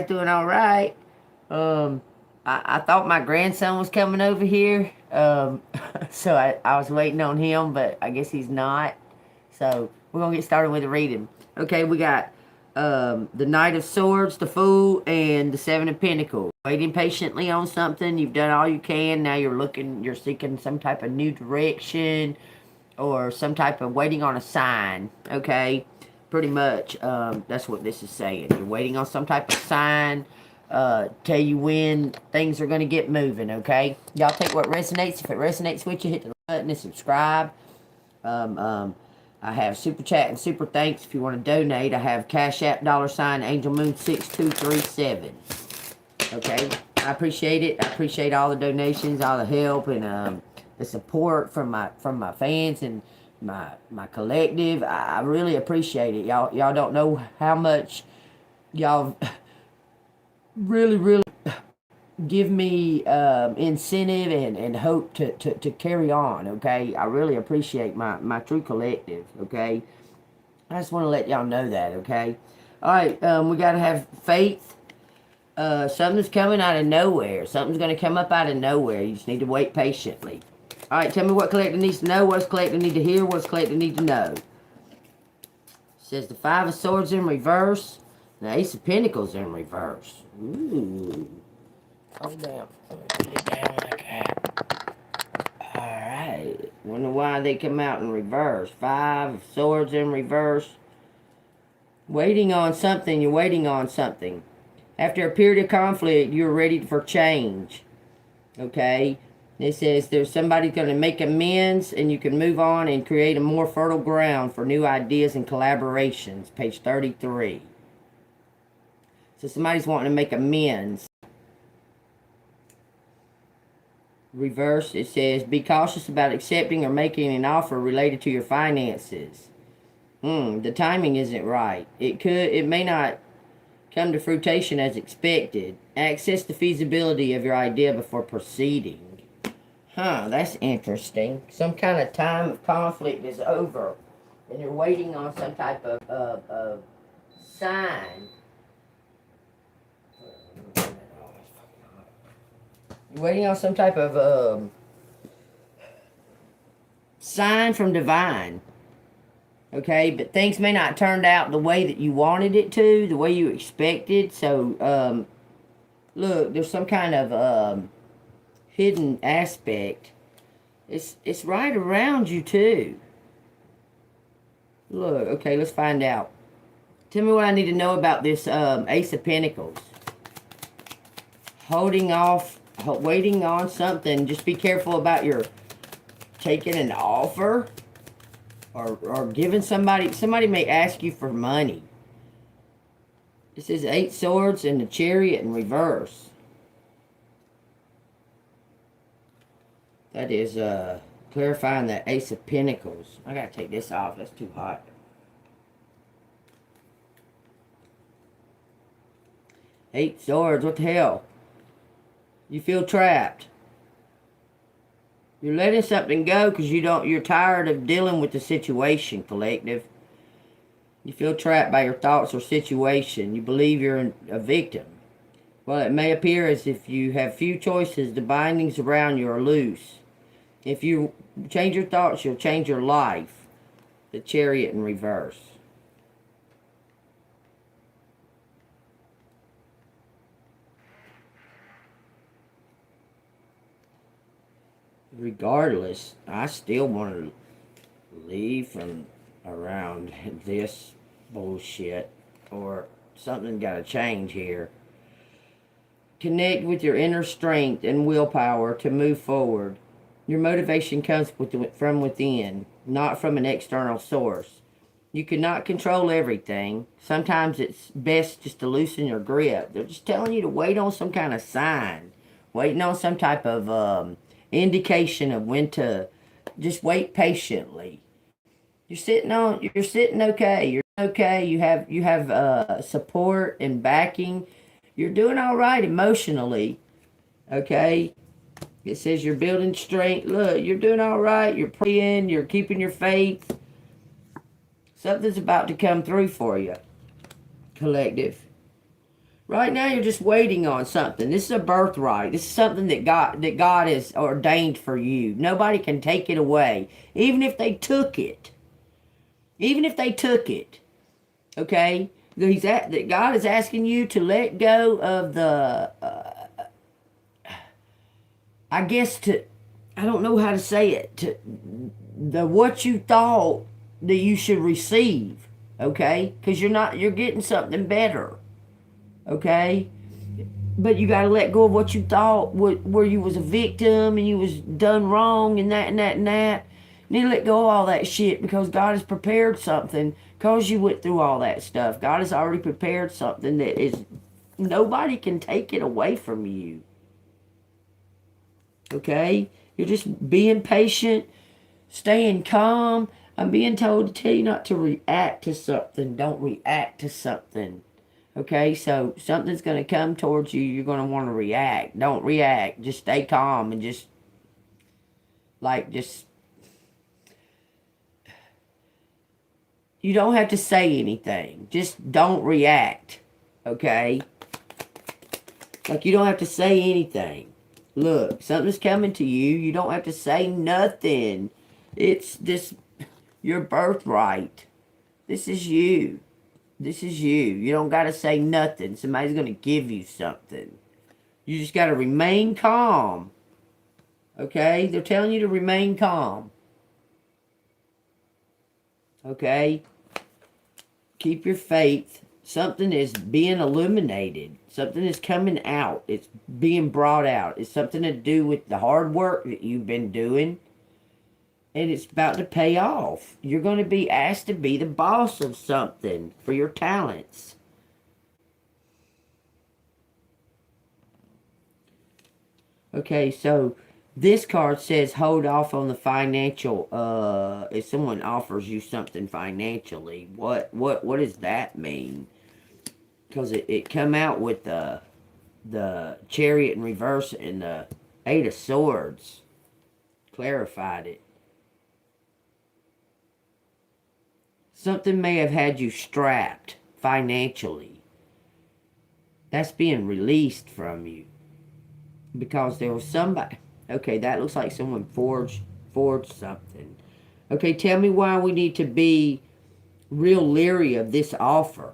Doing all right. I thought my grandson was coming over here. So I was waiting on him, but I guess he's not. So we're gonna get started with the reading. Okay, we got the Knight of Swords, the Fool, and the Seven of Pentacles. Waiting patiently on something. You've done all you can. Now you're seeking some type of new direction or some type of waiting on a sign. Okay, pretty much that's what this is saying. You're waiting on some type of sign, tell you when things are going to get moving. Okay, y'all take what resonates. If it resonates with you, hit the button and subscribe. I have super chat and super thanks if you want to donate. I have Cash App $ Angel Moon 6237. Okay, I appreciate it. I appreciate all the donations, all the help, and the support from my fans and my collective. I really appreciate it. Y'all don't know how much y'all really give me incentive and hope to carry on. Okay, I really appreciate my true collective. Okay, I just want to let y'all know that. Okay, all right. We gotta have faith. Something's coming out of nowhere. Something's going to come up out of nowhere. You just need to wait patiently. All right, tell me what collector needs to know, what's collector need to hear, what's collector need to know. It says the Five of Swords in reverse, the Ace of Pentacles in reverse. Ooh. Oh, damn. Put it down like that. All right. Wonder why they come out in reverse. Five of Swords in reverse. Waiting on something. You're waiting on something. After a period of conflict, you're ready for change. Okay? It says there's somebody going to make amends and you can move on and create a more fertile ground for new ideas and collaborations. Page 33. So somebody's wanting to make amends. Reverse, it says, be cautious about accepting or making an offer related to your finances. The timing isn't right. It may not come to fruition as expected. Access the feasibility of your idea before proceeding. That's interesting. Some kind of time of conflict is over, and you're waiting on some type of sign. You're waiting on some type of sign from divine. Okay, but things may not turn out the way that you wanted it to, the way you expected. So, look, there's some kind of hidden aspect. It's right around you too. Look, okay, let's find out. Tell me what I need to know about this Ace of Pentacles. Holding off, waiting on something. Just be careful about your taking an offer. Or giving somebody may ask you for money. This is 8 Swords and the Chariot in reverse. That is clarifying that Ace of Pentacles. I gotta take this off, that's too hot. 8 Swords, what the hell? You feel trapped. You're letting something go because you're tired of dealing with the situation, collective. You feel trapped by your thoughts or situation. You believe you're a victim. Well, it may appear as if you have few choices. The bindings around you are loose. If you change your thoughts, you'll change your life. The Chariot in reverse. Regardless, I still want to leave from around this bullshit, or something got to change here. Connect with your inner strength and willpower to move forward. Your motivation comes from within, not from an external source. You cannot control everything. Sometimes it's best just to loosen your grip. They're just telling you to wait on some kind of sign, waiting on some type of indication of when to just wait patiently. You're sitting okay. You're okay. You have support and backing. You're doing all right emotionally. Okay. It says you're building strength. Look, you're doing all right. You're praying. You're keeping your faith. Something's about to come through for you, collective. Right now, you're just waiting on something. This is a birthright. This is something that God has ordained for you. Nobody can take it away, even if they took it. Even if they took it, okay. That God is asking you to let go of the. I guess I don't know how to say it. The what you thought that you should receive, okay? Because you're getting something better, okay? But you got to let go of what you thought, where you was a victim and you was done wrong and that and that and that. You need to let go of all that shit because God has prepared something because you went through all that stuff. God has already prepared something that is, nobody can take it away from you. Okay? You're just being patient, staying calm. I'm being told to tell you not to react to something. Don't react to something. Okay, so something's going to come towards you. You're going to want to react. Don't react. Just stay calm and just you don't have to say anything. Just don't react. Okay? Like you don't have to say anything. Look, something's coming to you. You don't have to say nothing. It's this, your birthright. This is you. This is you. You don't got to say nothing. Somebody's going to give you something. You just got to remain calm. Okay? They're telling you to remain calm. Okay? Keep your faith. Something is being illuminated. Something is coming out. It's being brought out. It's something to do with the hard work that you've been doing. And it's about to pay off. You're going to be asked to be the boss of something for your talents. Okay, so this card says hold off on the financial, if someone offers you something financially, what does that mean? Because it come out with the Chariot in reverse and the Eight of Swords. Clarified it. Something may have had you strapped financially. That's being released from you. Because there was somebody. Okay, that looks like someone forged something. Okay, tell me why we need to be real leery of this offer.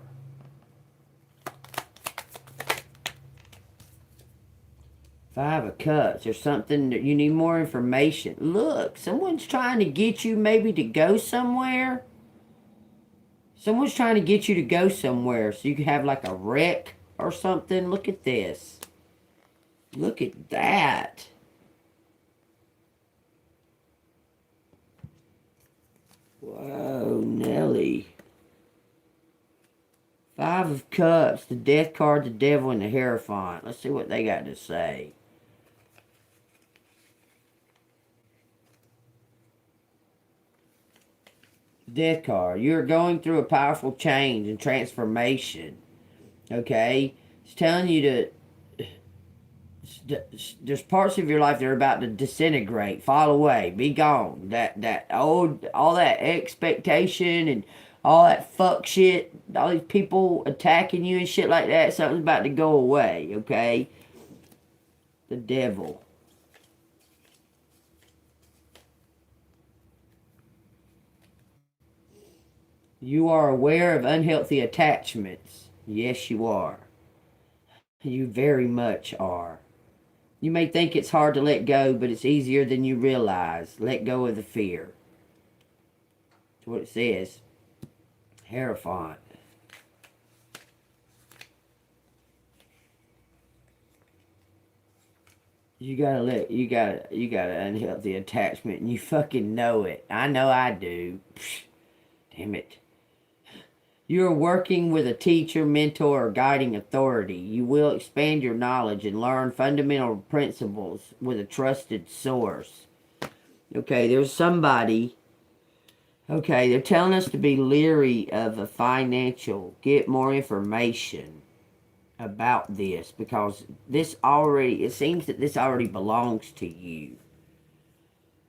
Five of Cups. There's something that you need more information. Look, someone's trying to get you maybe to go somewhere. Someone's trying to get you to go somewhere so you can have like a wreck or something. Look at this. Look at that. Whoa, Nelly. Five of Cups, the Death card, the Devil, and the Hierophant. Let's see what they got to say. Death card. You're going through a powerful change and transformation. Okay? It's telling you to... There's parts of your life that are about to disintegrate, fall away, be gone. All that expectation and all that fuck shit, all these people attacking you and shit like that, something's about to go away, okay? The Devil. You are aware of unhealthy attachments. Yes, you are. You very much are. You may think it's hard to let go, but it's easier than you realize. Let go of the fear. That's what it says. Hierophant. You got an unhealthy attachment and you fucking know it. I know I do. Psh, damn it. You are working with a teacher, mentor, or guiding authority. You will expand your knowledge and learn fundamental principles with a trusted source. Okay, there's somebody. Okay, they're telling us to be leery of a financial. Get more information about this because it seems that this already belongs to you.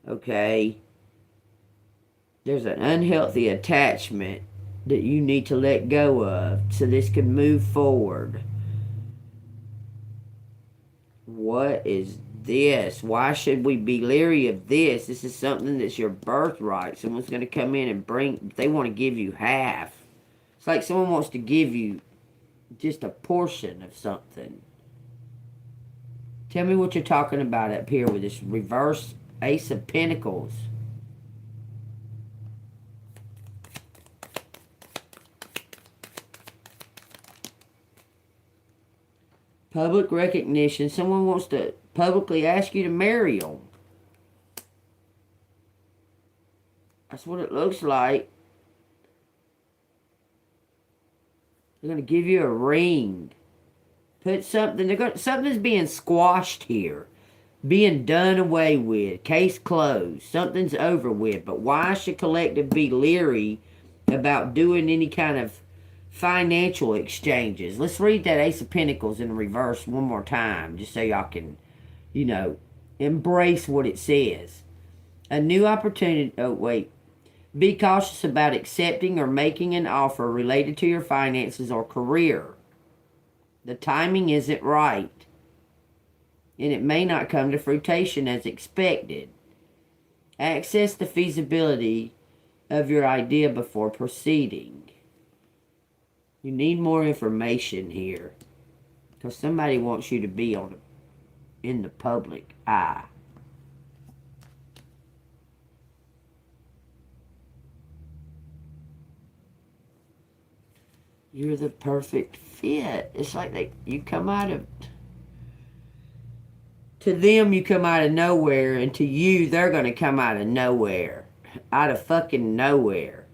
Okay? There's an unhealthy attachment that you need to let go of so this can move forward. What is this? Why should we be leery of this? This is something that's your birthright. Someone's going to come in and they want to give you half. It's like someone wants to give you just a portion of something. Tell me what you're talking about up here with this reverse Ace of Pentacles. Public recognition. Someone wants to publicly ask you to marry them. That's what it looks like. They're going to give you a ring. Put something, something's being squashed here. Being done away with. Case closed. Something's over with. But why should collective be leery about doing any kind of financial exchanges? Let's read that Ace of Pentacles in reverse one more time. Just so y'all can, embrace what it says. A new opportunity. Oh, wait. Be cautious about accepting or making an offer related to your finances or career. The timing isn't right, and it may not come to fruition as expected. Assess the feasibility of your idea before proceeding. You need more information here, because somebody wants you to be in the public eye. You're the perfect fit. It's like you come out of... To them, you come out of nowhere, and to you, they're going to come out of nowhere. Out of fucking nowhere.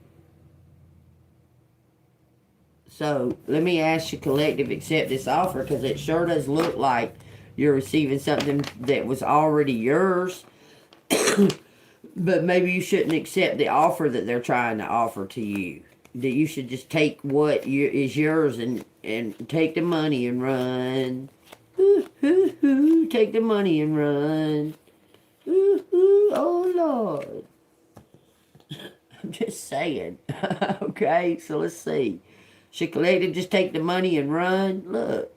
So, let me ask you, collective, accept this offer, because it sure does look like you're receiving something that was already yours. But maybe you shouldn't accept the offer that they're trying to offer to you. That you should just take what is yours and take the money and run. Ooh, ooh, ooh, take the money and run. Ooh, ooh, oh Lord. I'm just saying. Okay, so let's see. Should collective just take the money and run? Look.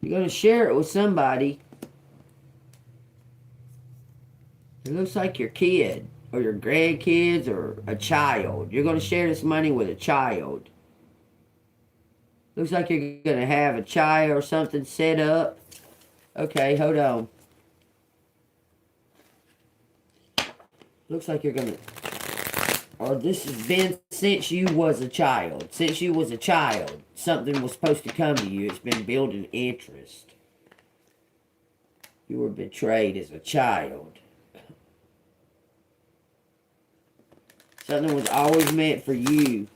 You're going to share it with somebody. It looks like your kid or your grandkids or a child. You're going to share this money with a child. Looks like you're going to have a child or something set up. Okay, hold on. Looks like you're going to... Or this has been since you was a child. Since you was a child, something was supposed to come to you. It's been building interest. You were betrayed as a child. Something was always meant for you.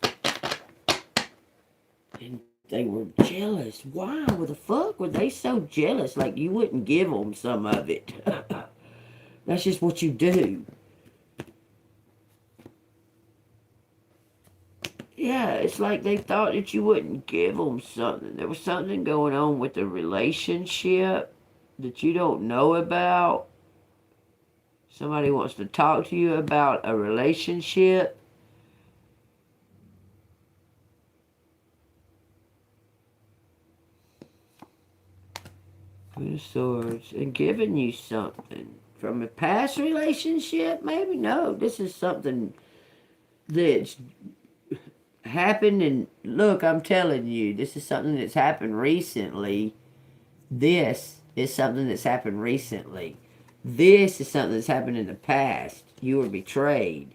And they were jealous. Why? What the fuck were they so jealous? Like you wouldn't give them some of it. That's just what you do. Yeah, it's like they thought that you wouldn't give them something. There was something going on with the relationship that you don't know about. Somebody wants to talk to you about a relationship. Queen of Swords. And giving you something. From a past relationship? Maybe no. This is something that's happened, and look, I'm telling you, this is something that's happened recently. This is something that's happened recently. This is something that's happened in the past. You were betrayed.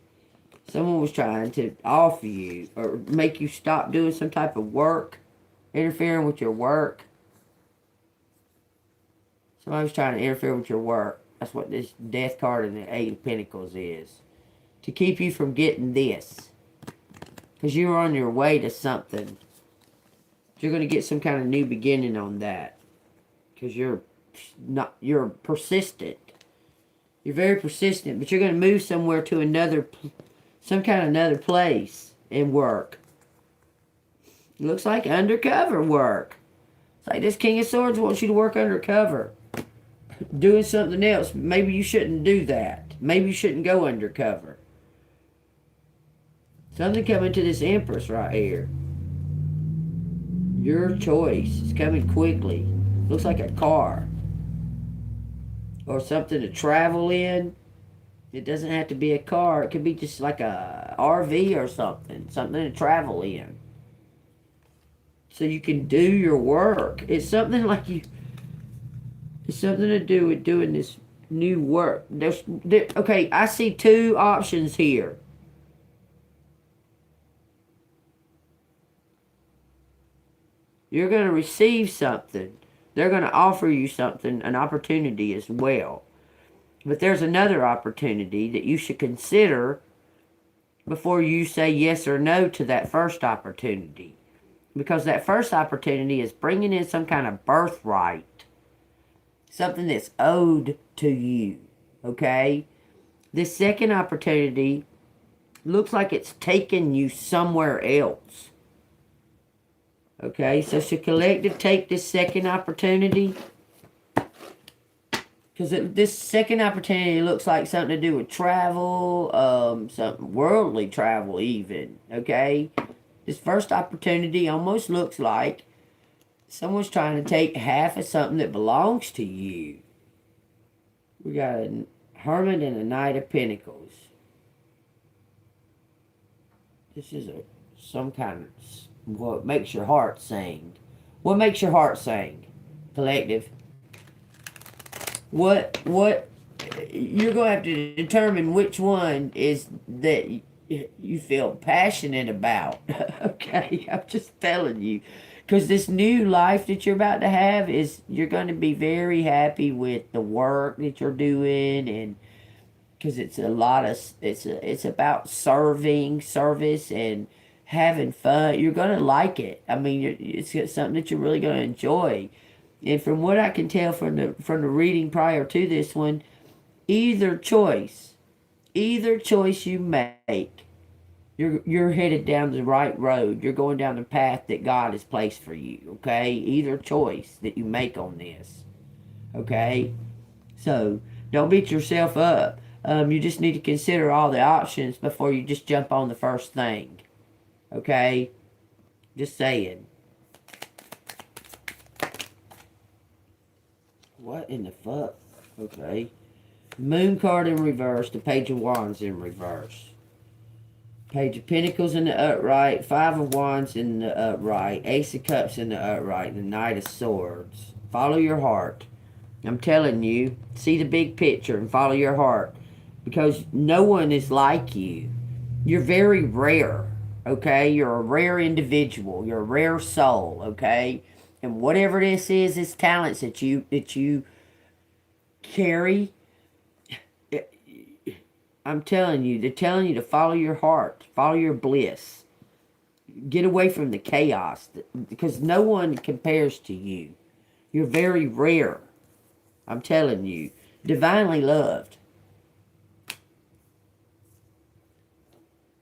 Someone was trying to offer you or make you stop doing some type of work, interfering with your work. Somebody was trying to interfere with your work. That's what this Death card in the Eight of Pentacles is. To keep you from getting this. Because you're on your way to something. You're going to get some kind of new beginning on that. Because you're persistent. You're very persistent. But you're going to move somewhere to some kind of another place and work. It looks like undercover work. It's like this King of Swords wants you to work undercover. Doing something else. Maybe you shouldn't do that. Maybe you shouldn't go undercover. Something coming to this Empress right here. Your choice is coming quickly. Looks like a car. Or something to travel in. It doesn't have to be a car. It could be just like a RV or something. Something to travel in. So you can do your work. It's something like you... It's something to do with doing this new work. Okay, I see two options here. You're going to receive something. They're going to offer you something, an opportunity as well. But there's another opportunity that you should consider before you say yes or no to that first opportunity. Because that first opportunity is bringing in some kind of birthright. Something that's owed to you. Okay? This second opportunity looks like it's taking you somewhere else. Okay, so should collective take this second opportunity? Because this second opportunity looks like something to do with travel, something worldly travel even, okay? This first opportunity almost looks like someone's trying to take half of something that belongs to you. We got a Hermit and a Knight of Pentacles. This is some kind of... What makes your heart sing? What makes your heart sing? Collective. What you're going to have to determine which one is that you feel passionate about. Okay, I'm just telling you. Because this new life that you're about to have is, you're going to be very happy with the work that you're doing, and because it's a lot of, it's about service and having fun. You're going to like it. I mean, it's something that you're really going to enjoy. And from what I can tell from the reading prior to this one, either choice you make, you're headed down the right road. You're going down the path that God has placed for you. Okay, either choice that you make on this. Okay, so don't beat yourself up. You just need to consider all the options before you just jump on the first thing. Okay? Just saying. What in the fuck? Okay. Moon card in reverse. The Page of Wands in reverse. Page of Pentacles in the upright. Five of Wands in the upright. Ace of Cups in the upright. The Knight of Swords. Follow your heart. I'm telling you. See the big picture and follow your heart. Because no one is like you. You're very rare. Okay, you're a rare individual. You're a rare soul. Okay, and whatever this is talents that you carry. I'm telling you, they're telling you to follow your heart, follow your bliss. Get away from the chaos, because no one compares to you. You're very rare. I'm telling you, divinely loved.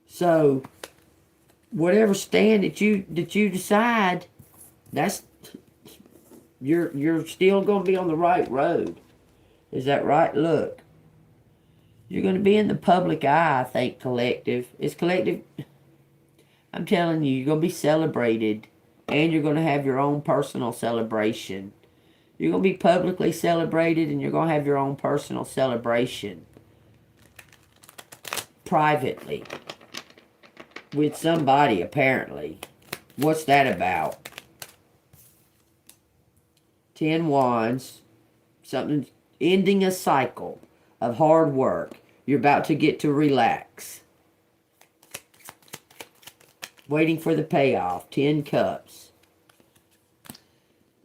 So, whatever stand that you decide, that's, you're still going to be on the right road. Is that right? Look, you're going to be in the public eye, I think, collective. It's collective. I'm telling you, you're going to be celebrated, and you're going to have your own personal celebration. You're going to be publicly celebrated, and you're going to have your own personal celebration. Privately. With somebody, apparently. What's that about? 10 Wands. Something ending a cycle of hard work. You're about to get to relax. Waiting for the payoff. 10 Cups.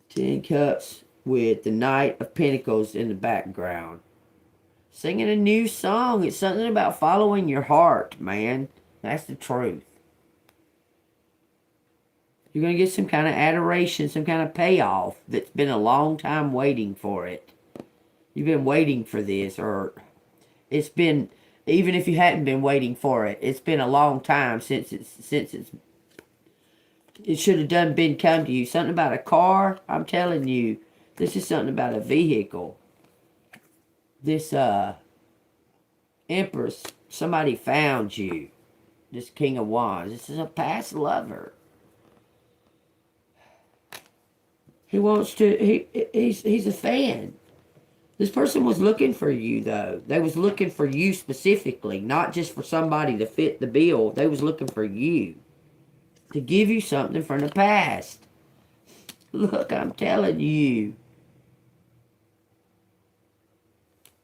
10 Cups with the Knight of Pentacles in the background. Singing a new song. It's something about following your heart, man. That's the truth. You're going to get some kind of adoration, some kind of payoff that's been a long time waiting for it. You've been waiting for this, or it's been, even if you hadn't been waiting for it, it's been a long time since it should have been come to you. Something about a car, I'm telling you, this is something about a vehicle. This Empress, somebody found you. This King of Wands. This is a past lover. He wants to, he's a fan. This person was looking for you, though. They was looking for you specifically, not just for somebody to fit the bill. They was looking for you, to give you something from the past. Look, I'm telling you.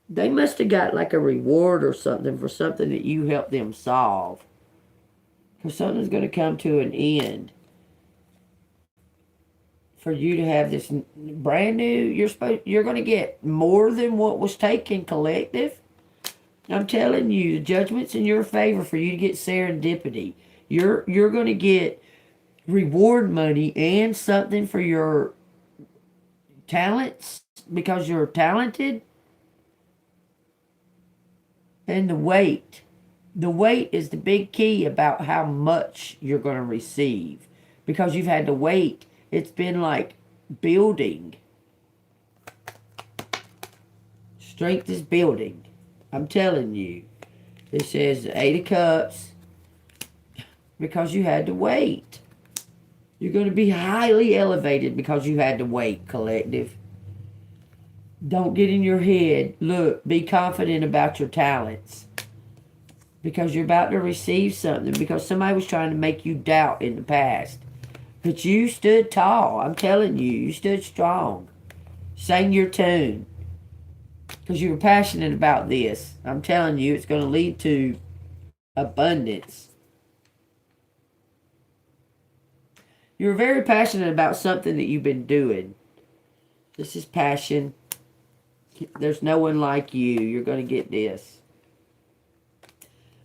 They must have got like a reward or something for something that you helped them solve. Because something's going to come to an end. For you to have this brand new, you're going to get more than what was taken, collective. I'm telling you, the judgment's in your favor for you to get serendipity. You're going to get reward money and something for your talents because you're talented. And the weight. The weight is the big key about how much you're going to receive. Because you've had to wait. It's been like building. Strength is building. I'm telling you. It says 8 of Cups. Because you had to wait. You're going to be highly elevated because you had to wait, collective. Don't get in your head. Look, be confident about your talents. Because you're about to receive something. Because somebody was trying to make you doubt in the past. But you stood tall. I'm telling you. You stood strong. Sang your tune. Because you were passionate about this. I'm telling you, it's going to lead to abundance. You're very passionate about something that you've been doing. This is passion. There's no one like you. You're going to get this.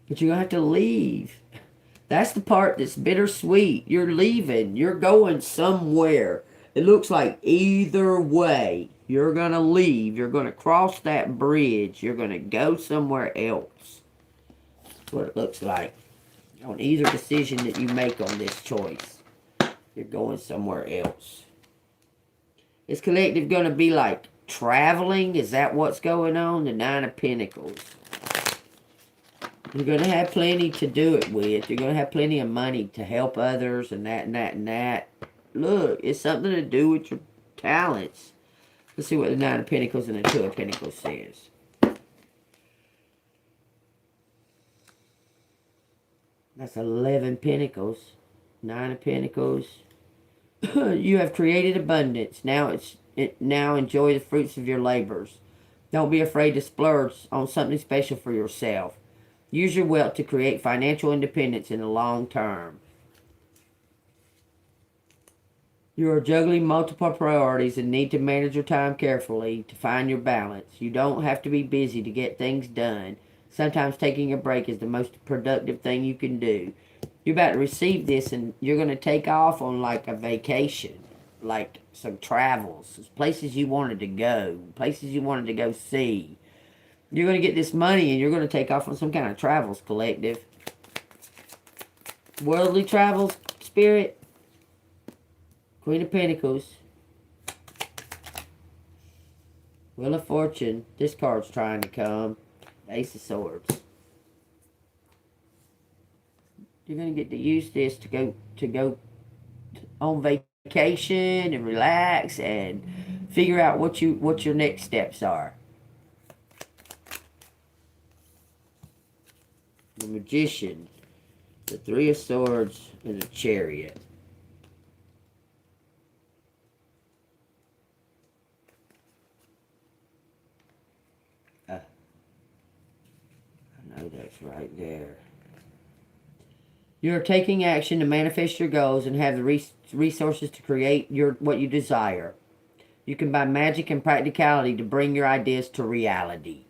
But you're going to have to leave. That's the part that's bittersweet. You're leaving. You're going somewhere. It looks like either way, you're going to leave. You're going to cross that bridge. You're going to go somewhere else. That's what it looks like. On either decision that you make on this choice, you're going somewhere else. Is collective going to be like traveling? Is that what's going on? The 9 of Pentacles. You're going to have plenty to do it with. You're going to have plenty of money to help others and that and that and that. Look, it's something to do with your talents. Let's see what the 9 of Pentacles and the 2 of Pentacles says. That's 11 Pentacles. 9 of Pentacles. You have created abundance. Now enjoy the fruits of your labors. Don't be afraid to splurge on something special for yourself. Use your wealth to create financial independence in the long term. You are juggling multiple priorities and need to manage your time carefully to find your balance. You don't have to be busy to get things done. Sometimes taking a break is the most productive thing you can do. You're about to receive this and you're going to take off on like a vacation. Like some travels. Places you wanted to go. Places you wanted to go see. You're going to get this money and you're going to take off on some kind of travels, collective. Worldly travels, spirit. Queen of Pentacles. Wheel of Fortune. This card's trying to come. Ace of Swords. You're going to get to use this to go on vacation and relax and figure out what your next steps are. The Magician, the 3 of Swords, and the Chariot. I know that's right there. You're taking action to manifest your goals and have the resources to create what you desire. You combine magic and practicality to bring your ideas to reality.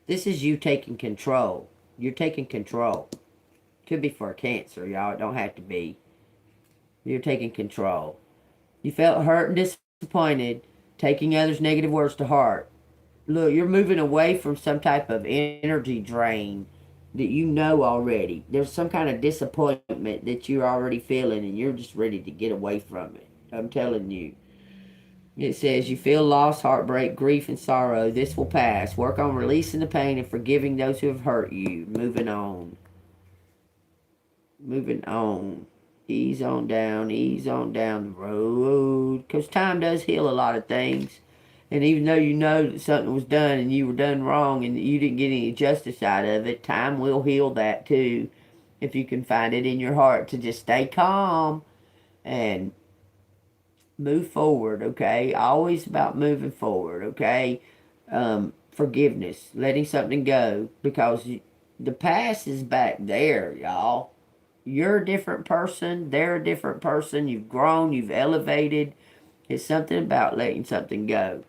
This is you taking control. You're taking control. Could be for a Cancer, y'all. It don't have to be. You're taking control. You felt hurt and disappointed, taking others' negative words to heart. Look, you're moving away from some type of energy drain that you know already. There's some kind of disappointment that you're already feeling and you're just ready to get away from it. I'm telling you. It says, you feel loss, heartbreak, grief, and sorrow. This will pass. Work on releasing the pain and forgiving those who have hurt you. Moving on. Moving on. Ease on down the road. Because time does heal a lot of things. And even though you know that something was done and you were done wrong and you didn't get any justice out of it, time will heal that too. If you can find it in your heart to just stay calm and move forward, okay? Always about moving forward, okay? Forgiveness, letting something go, because the past is back there, y'all. You're a different person. They're a different person. You've grown. You've elevated. It's something about letting something go.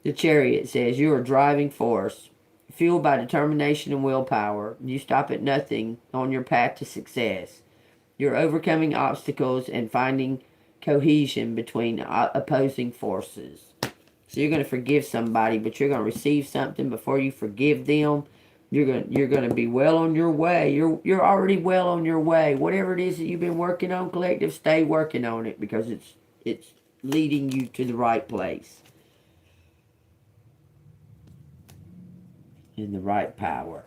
The Chariot says, you are a driving force, fueled by determination and willpower. You stop at nothing on your path to success. You're overcoming obstacles and finding cohesion between opposing forces. So you're going to forgive somebody, but you're going to receive something before you forgive them. You're going to be well on your way. You're already well on your way. Whatever it is that you've been working on, collective, stay working on it, because it's leading you to the right place. In the right power.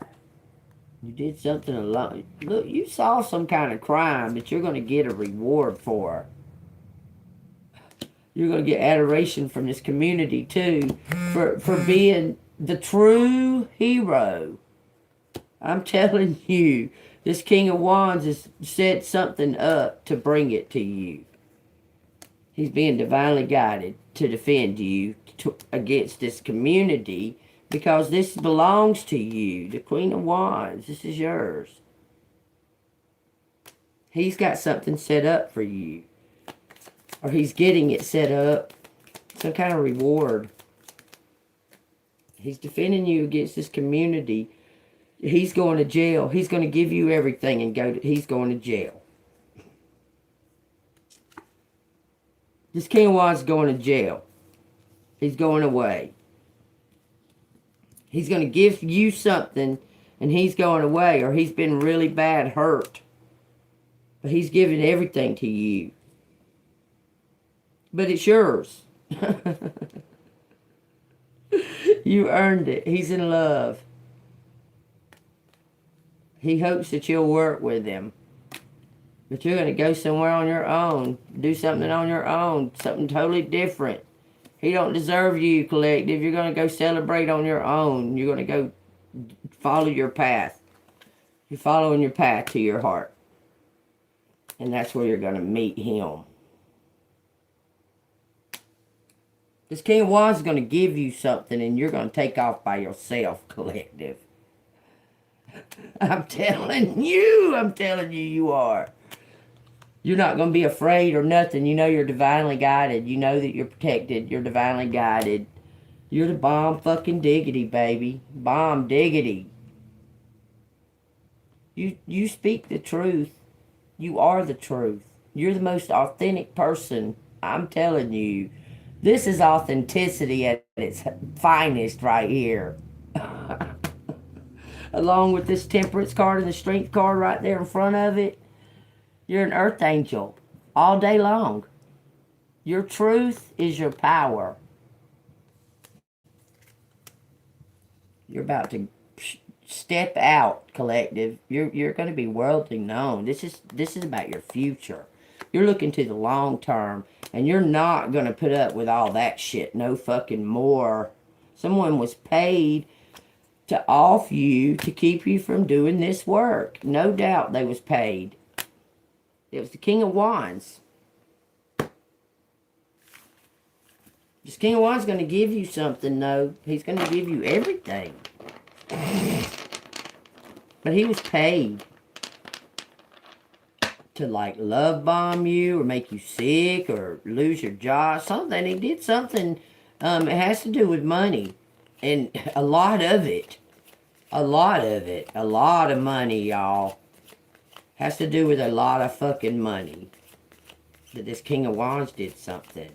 You did something alone. Look, you saw some kind of crime that you're going to get a reward for. You're going to get adoration from this community too for being the true hero. I'm telling you, this King of Wands has set something up to bring it to you. He's being divinely guided to defend you against this community, because this belongs to you. The Queen of Wands, this is yours. He's got something set up for you. Or he's getting it set up. Some kind of reward. He's defending you against this community. He's going to jail. He's going to give you everything and he's going to jail. This King of Wands is going to jail. He's going away. He's going to give you something and he's going away, or he's been really bad hurt. But he's giving everything to you. But it's yours. You earned it. He's in love. He hopes that you'll work with him. But you're going to go somewhere on your own. Do something on your own. Something totally different. He don't deserve you, collective. You're going to go celebrate on your own. You're going to go follow your path. You're following your path to your heart. And that's where you're going to meet him. This King of Wands is going to give you something and you're going to take off by yourself, collective. I'm telling you you are. You're not going to be afraid or nothing. You know you're divinely guided. You know that you're protected. You're divinely guided. You're the bomb fucking diggity, baby. Bomb diggity. You speak the truth. You are the truth. You're the most authentic person. I'm telling you. This is authenticity at its finest right here. Along with this temperance card and the strength card right there in front of it. You're an earth angel all day long. Your truth is your power. You're about to step out, collective. You're going to be worldly known. This is about your future. You're looking to the long term, and you're not going to put up with all that shit no fucking more. Someone was paid to off you to keep you from doing this work. No doubt they was paid. It was the King of Wands. This King of Wands is going to give you something, though. He's going to give you everything. But he was paid to, like, love bomb you or make you sick or lose your job. Something. He did something. It has to do with money. And a lot of it. A lot of money, y'all. Has to do with a lot of fucking money. That this King of Wands did something.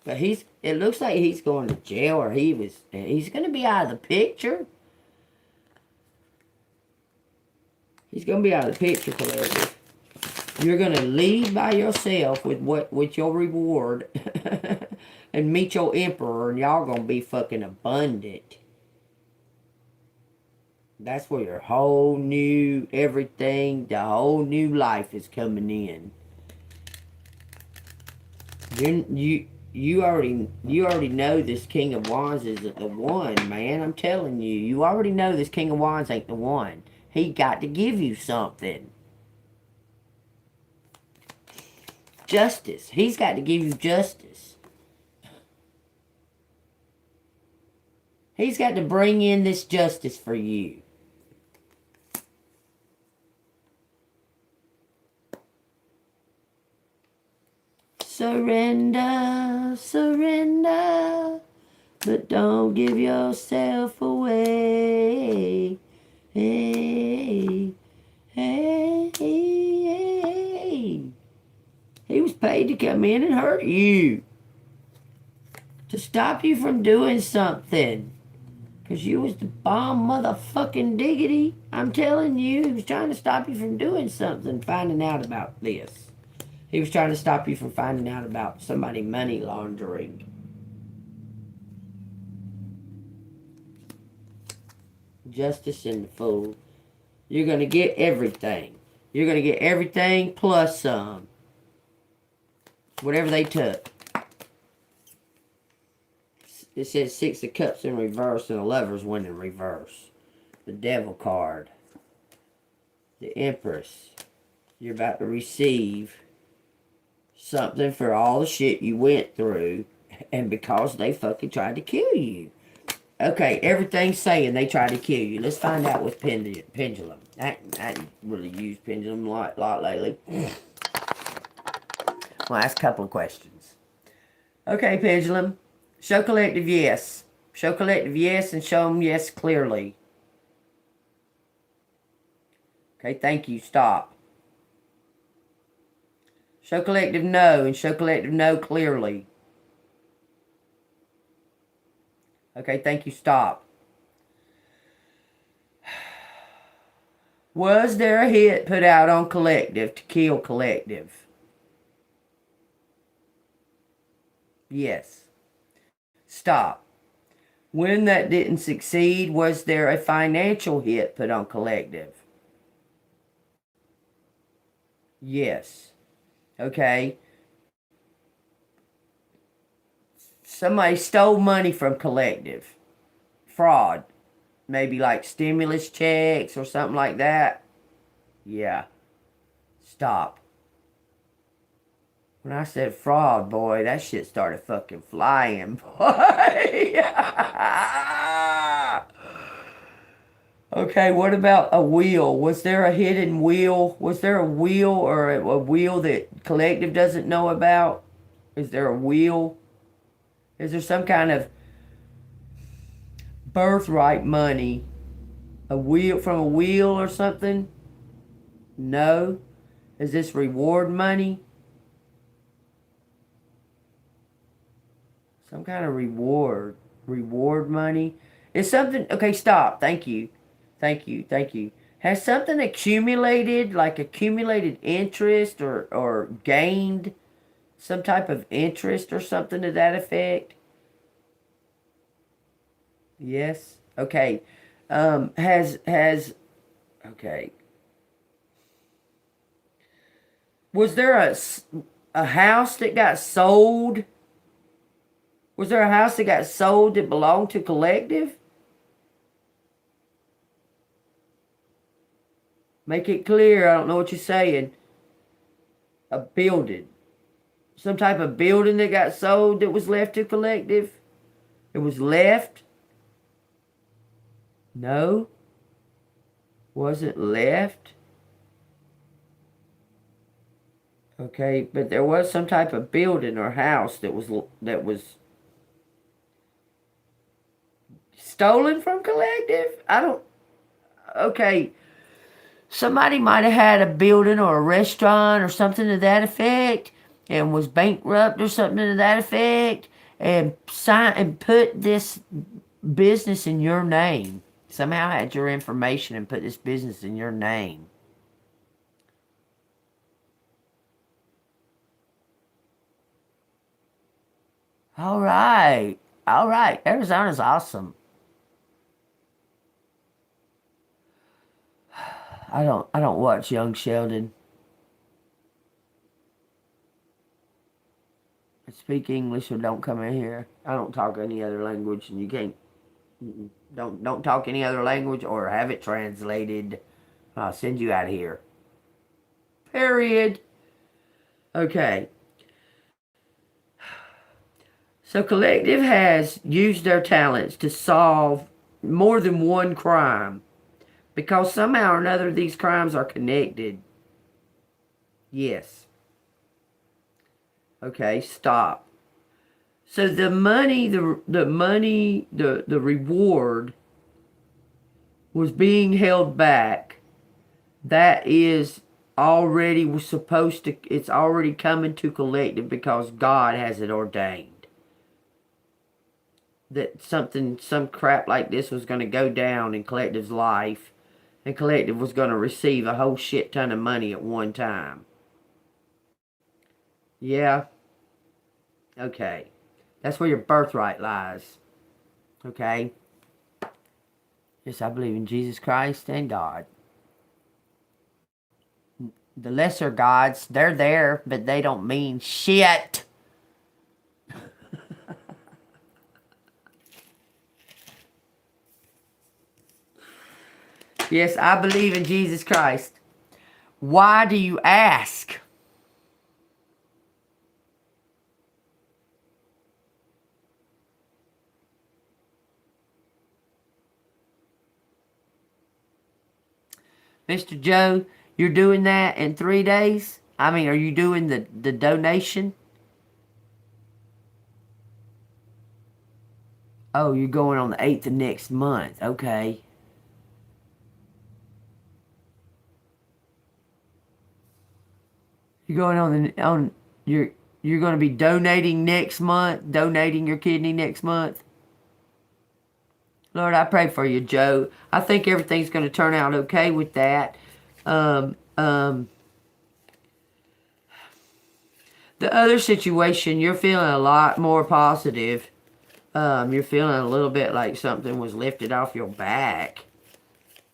But it looks like he's going to jail, or he's going to be out of the picture. He's going to be out of the picture, collective. You're going to leave by yourself with your reward and meet your emperor, and y'all going to be fucking abundant. That's where your whole new everything, the whole new life is coming in. You already know this King of Wands isn't the one, man. I'm telling you. You already know this King of Wands ain't the one. He got to give you something. Justice. He's got to give you justice. He's got to bring in this justice for you. Surrender, surrender, but don't give yourself away. Hey, hey, hey. He was paid to come in and hurt you. To stop you from doing something. Because you was the bomb motherfucking diggity. I'm telling you, he was trying to stop you from doing something, finding out about this. He was trying to stop you from finding out about somebody money laundering. Justice and the Fool. You're going to get everything. You're going to get everything plus some. Whatever they took. It says 6 of Cups in reverse and the Lovers went in reverse. The Devil card. The Empress. You're about to receive something for all the shit you went through, and because they fucking tried to kill you. Okay, everything's saying they tried to kill you. Let's find out with Pendulum. I haven't really used Pendulum a lot lately. Well, ask a couple of questions. Okay, Pendulum. Show Collective yes. Show Collective yes and show them yes clearly. Okay, thank you. Stop. Show Collective no and show Collective no clearly. Okay, thank you. Stop. Was there a hit put out on Collective to kill Collective? Yes. Stop. When that didn't succeed, was there a financial hit put on Collective? Yes. Okay. Somebody stole money from Collective. Fraud. Maybe like stimulus checks or something like that. Yeah. Stop. When I said fraud, boy, that shit started fucking flying, boy. Okay, what about a wheel? Was there a hidden wheel? Was there a wheel or a wheel that Collective doesn't know about? Is there a wheel? Is there some kind of birthright money? A wheel from a wheel or something? No. Is this reward money? Some kind of reward. Reward money? Is something... Okay, stop. Thank you. Thank you. Thank you. Has something accumulated, like accumulated interest or gained some type of interest or something to that effect? Yes. Okay. Okay. Was there a house that got sold? Was there a house that got sold that belonged to Collective? Make it clear. I don't know what you're saying. A building. Some type of building that got sold that was left to Collective? It was left? No. Wasn't left? Okay, but there was some type of building or house that was stolen from Collective? I don't... Okay. Somebody might have had a building or a restaurant or something to that effect and was bankrupt or something to that effect and put this business in your name. Somehow had your information and put this business in your name. All right. All right. Arizona's awesome. I don't watch Young Sheldon. Speak English or don't come in here. I don't talk any other language, and you can't. Don't talk any other language or have it translated. I'll send you out of here. Period. Okay. So Collective has used their talents to solve more than one crime because somehow or another these crimes are connected. Yes. Okay, stop. So the money, the reward was being held back. That is already was supposed to. It's already coming to Collective because God has it ordained that some crap like this was going to go down in Collective's life, and Collective was going to receive a whole shit ton of money at one time. Yeah. Okay. That's where your birthright lies. Okay? Yes, I believe in Jesus Christ and God. The lesser gods, they're there, but they don't mean shit. Yes, I believe in Jesus Christ. Why do you ask? Mr. Joe, you're doing that in 3 days? I mean, are you doing the donation? Oh, you're going on the 8th of next month. Okay. You're going on you're going to be donating next month, donating your kidney next month. Lord, I pray for you, Joe. I think everything's going to turn out okay with that. Um, um, the other situation, you're feeling a lot more positive. You're feeling a little bit like something was lifted off your back.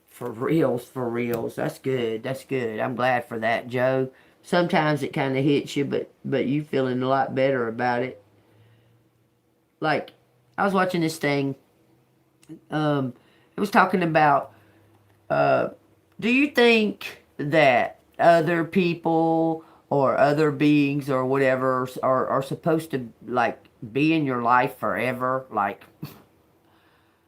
For reals, for reals. That's good. That's good. I'm glad for that, Joe. Sometimes it kind of hits you, but you feeling a lot better about it. Like, I was watching this thing. It was talking about, do you think that other people or other beings or whatever are supposed to, like, be in your life forever?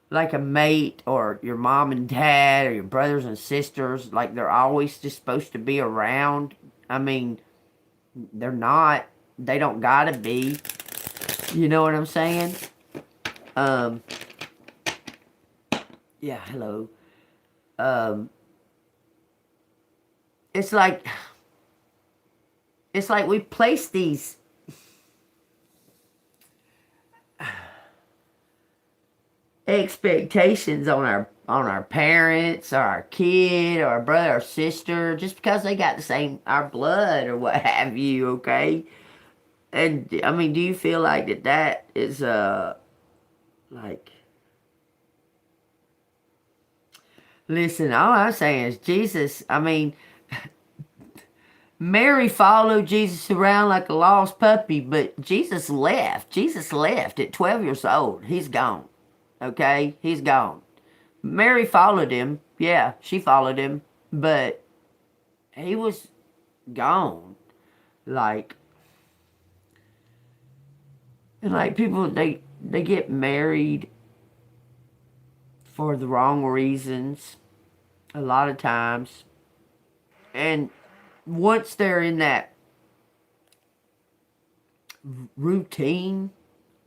Like a mate or your mom and dad or your brothers and sisters, like they're always just supposed to be around. I mean, they're not. They don't gotta be. You know what I'm saying? Um, yeah, hello. Um, it's like we place these expectations on our parents or our kid or our brother or sister just because they got the same our blood or what have you, okay? And I mean, do you feel like that is like, listen, all I'm saying is Jesus, I mean, Mary followed Jesus around like a lost puppy, but Jesus left. Jesus left at 12 years old. He's gone. Okay? He's gone. Mary followed him. Yeah, she followed him, but he was gone. Like, and like people, they get married for the wrong reasons a lot of times. And once they're in that routine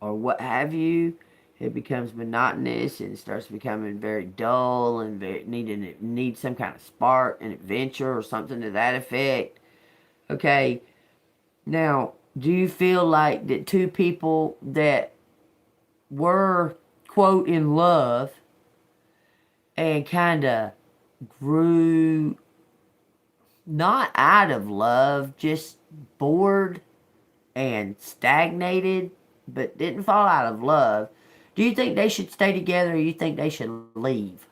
or what have you, it becomes monotonous and starts becoming very dull and needs some kind of spark, an adventure or something to that effect. Okay, now do you feel like that two people that were quote in love and kind of grew not out of love, just bored and stagnated? but didn't fall out of love. Do you think they should stay together, or you think they should leave?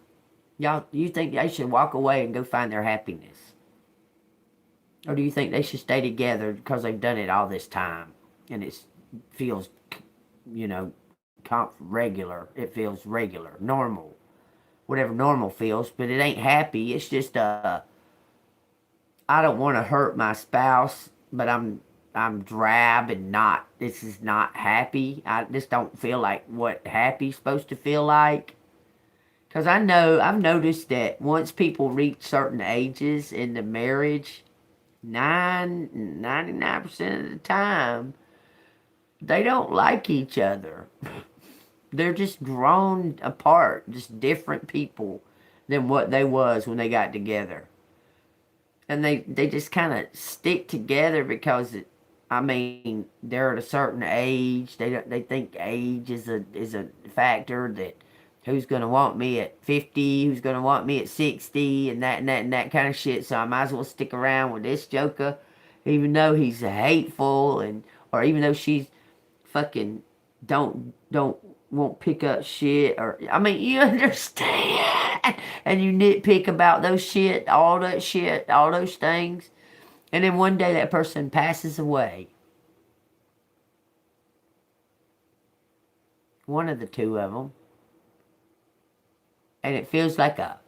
Y'all, you think they should walk away and go find their happiness? Or do you think they should stay together because they've done it all this time and it feels, you know, regular? It feels regular, normal, whatever normal feels, but it ain't happy. It's just I don't want to hurt my spouse, but I'm drab and not. This is not happy. I just don't feel like what happy's supposed to feel like. Because I've noticed that once people reach certain ages in the marriage, 99% of the time, they don't like each other. They're just grown apart, just different people than what they was when they got together. And they just kind of stick together because they're at a certain age. They think age is a factor, that who's gonna want me at 50, who's gonna want me at 60, and that kind of shit. So I might as well stick around with this joker, even though he's hateful, or even though she's fucking don't won't pick up shit, or you understand, and you nitpick about all those things, and then one day that person passes away. One of the two of them. And it feels like a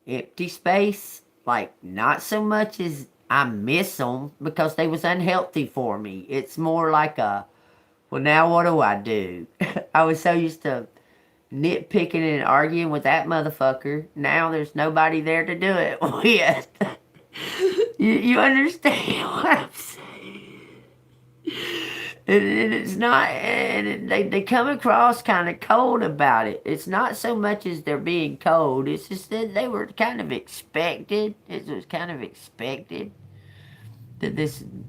empty space. Like, not so much as I miss them because they was unhealthy for me. It's more like well, now what do I do? I was so used to nitpicking and arguing with that motherfucker. Now there's nobody there to do it with. You understand what I'm saying? And it's not, and they come across kind of cold about it. It's not so much as they're being cold. It's just that they were kind of expected. It was kind of expected that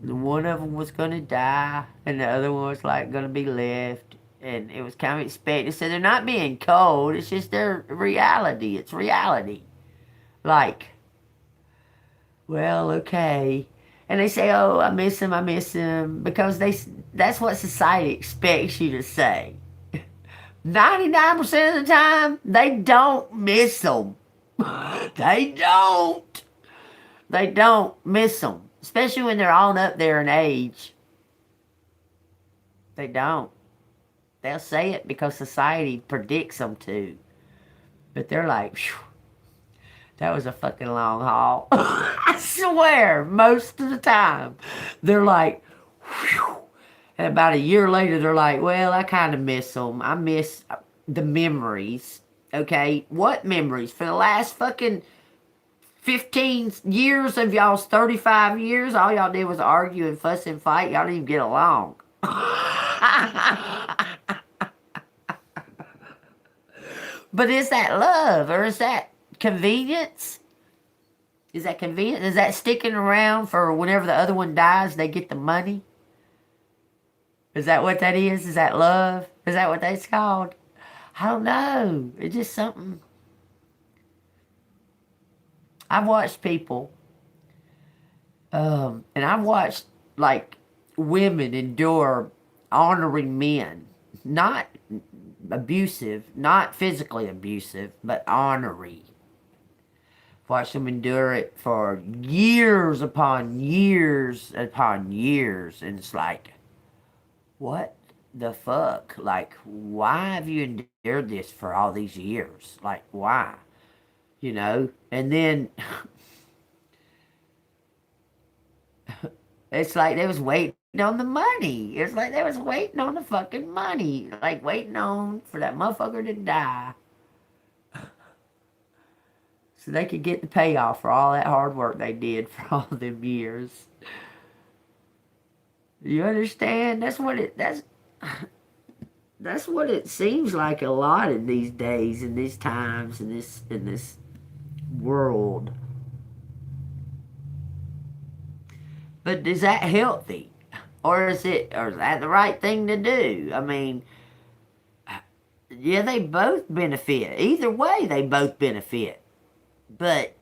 one of them was going to die and the other one was like going to be left. And it was kind of expected. So they're not being cold. It's just their reality. It's reality. Like, well, okay. And they say, oh, I miss him, because that's what society expects you to say. 99% of the time, they don't miss them. They don't. They don't miss them. Especially when they're all up there in age. They don't. They'll say it because society predicts them to. But they're like, phew. That was a fucking long haul. I swear, most of the time. They're like, whew. And about a year later, they're like, well, I kind of miss them. I miss the memories. Okay? What memories? For the last fucking 15 years of y'all's 35 years, all y'all did was argue and fuss and fight. Y'all didn't even get along. But is that love, or is that convenience? Is that convenient? Is that sticking around for whenever the other one dies, they get the money? Is that what that is? Is that love? Is that what that's called? I don't know. It's just something. I've watched people, and I've watched, like, women endure honoring men. Not abusive, not physically abusive, but honorary. Watch them endure it for years upon years upon years. And it's like, what the fuck? Like, why have you endured this for all these years? Like, why? You know? And then it's like they was waiting on the money. It's like they was waiting on the fucking money. Like, waiting on for that motherfucker to die, so they could get the payoff for all that hard work they did for all them years. You understand? That's what it seems like a lot in these days, in these times, in this world. But is that healthy? Or is that the right thing to do? I mean, yeah, they both benefit. Either way, they both benefit. But,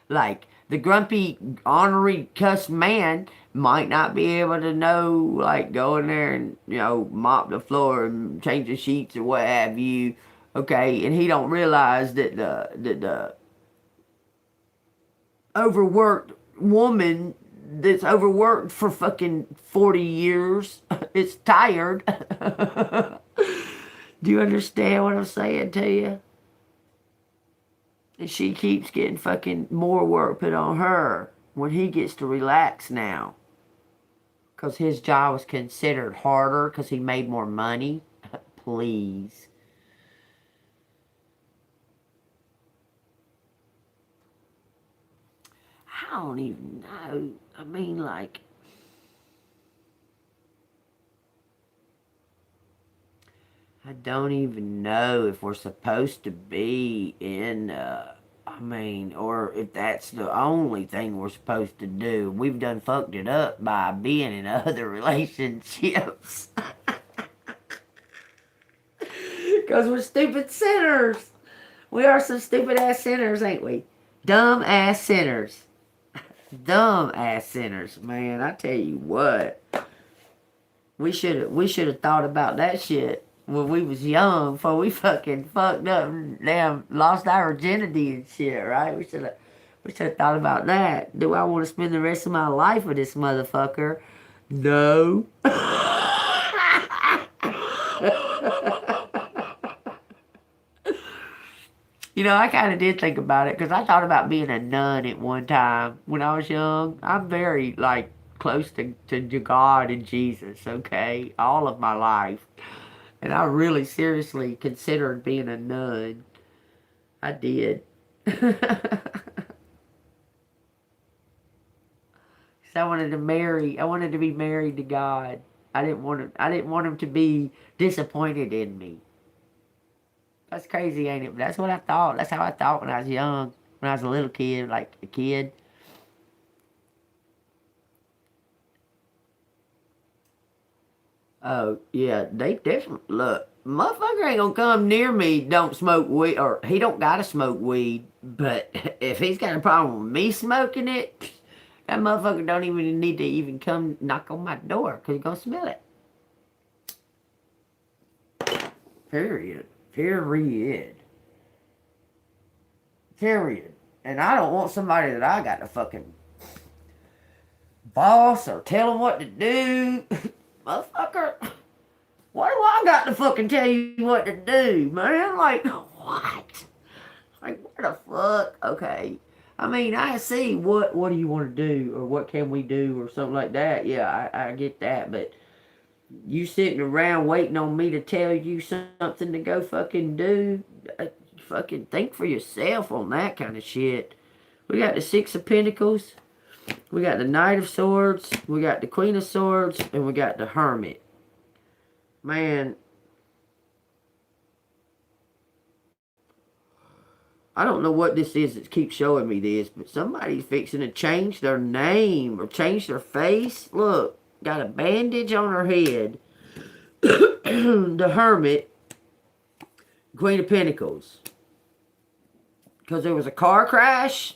like, the grumpy, ornery, cuss man might not be able to know, like, go in there and, you know, mop the floor and change the sheets or what have you. Okay, and he don't realize that the overworked woman that's overworked for fucking 40 years is tired. Do you understand what I'm saying to you? And she keeps getting fucking more work put on her when he gets to relax now. Because his job was considered harder because he made more money. Please. I don't even know. I mean, like, I don't even know if we're supposed to be in, I mean, or if that's the only thing we're supposed to do. We've done fucked it up by being in other relationships. Because we're stupid sinners. We are some stupid ass sinners, ain't we? Dumb ass sinners. Dumb ass sinners, man. I tell you what. We should have thought about that shit when we was young, before we fucking fucked up and damn lost our virginity and shit, right? We should have thought about that. Do I want to spend the rest of my life with this motherfucker? No. You know, I kind of did think about it because I thought about being a nun at one time when I was young. I'm very, like, close to God and Jesus, okay? All of my life. And I really seriously considered being a nun. I did. Because I wanted to be married to God. I didn't want him to be disappointed in me. That's crazy, ain't it? But that's what I thought. That's how I thought when I was young. When I was a little kid, like a kid. Oh, yeah, they definitely, look, motherfucker ain't gonna come near me, don't smoke weed, or he don't gotta smoke weed, but if he's got a problem with me smoking it, that motherfucker don't even need to even come knock on my door, because he's gonna smell it. Period. Period. Period. And I don't want somebody that I got to fucking boss or tell them what to do. Motherfucker, why do I got to fucking tell you what to do, man? Like, what? Like, what the fuck? Okay. I mean, I see what do you want to do, or what can we do, or something like that. Yeah, I get that, but you sitting around waiting on me to tell you something to go fucking do, fucking think for yourself on that kind of shit. We got the Six of Pentacles, we got the Knight of Swords, we got the Queen of Swords, and we got the Hermit. Man, I don't know what this is that keeps showing me this, but somebody's fixing to change their name or change their face. Look, got a bandage on her head. The Hermit, Queen of Pentacles. Because there was a car crash,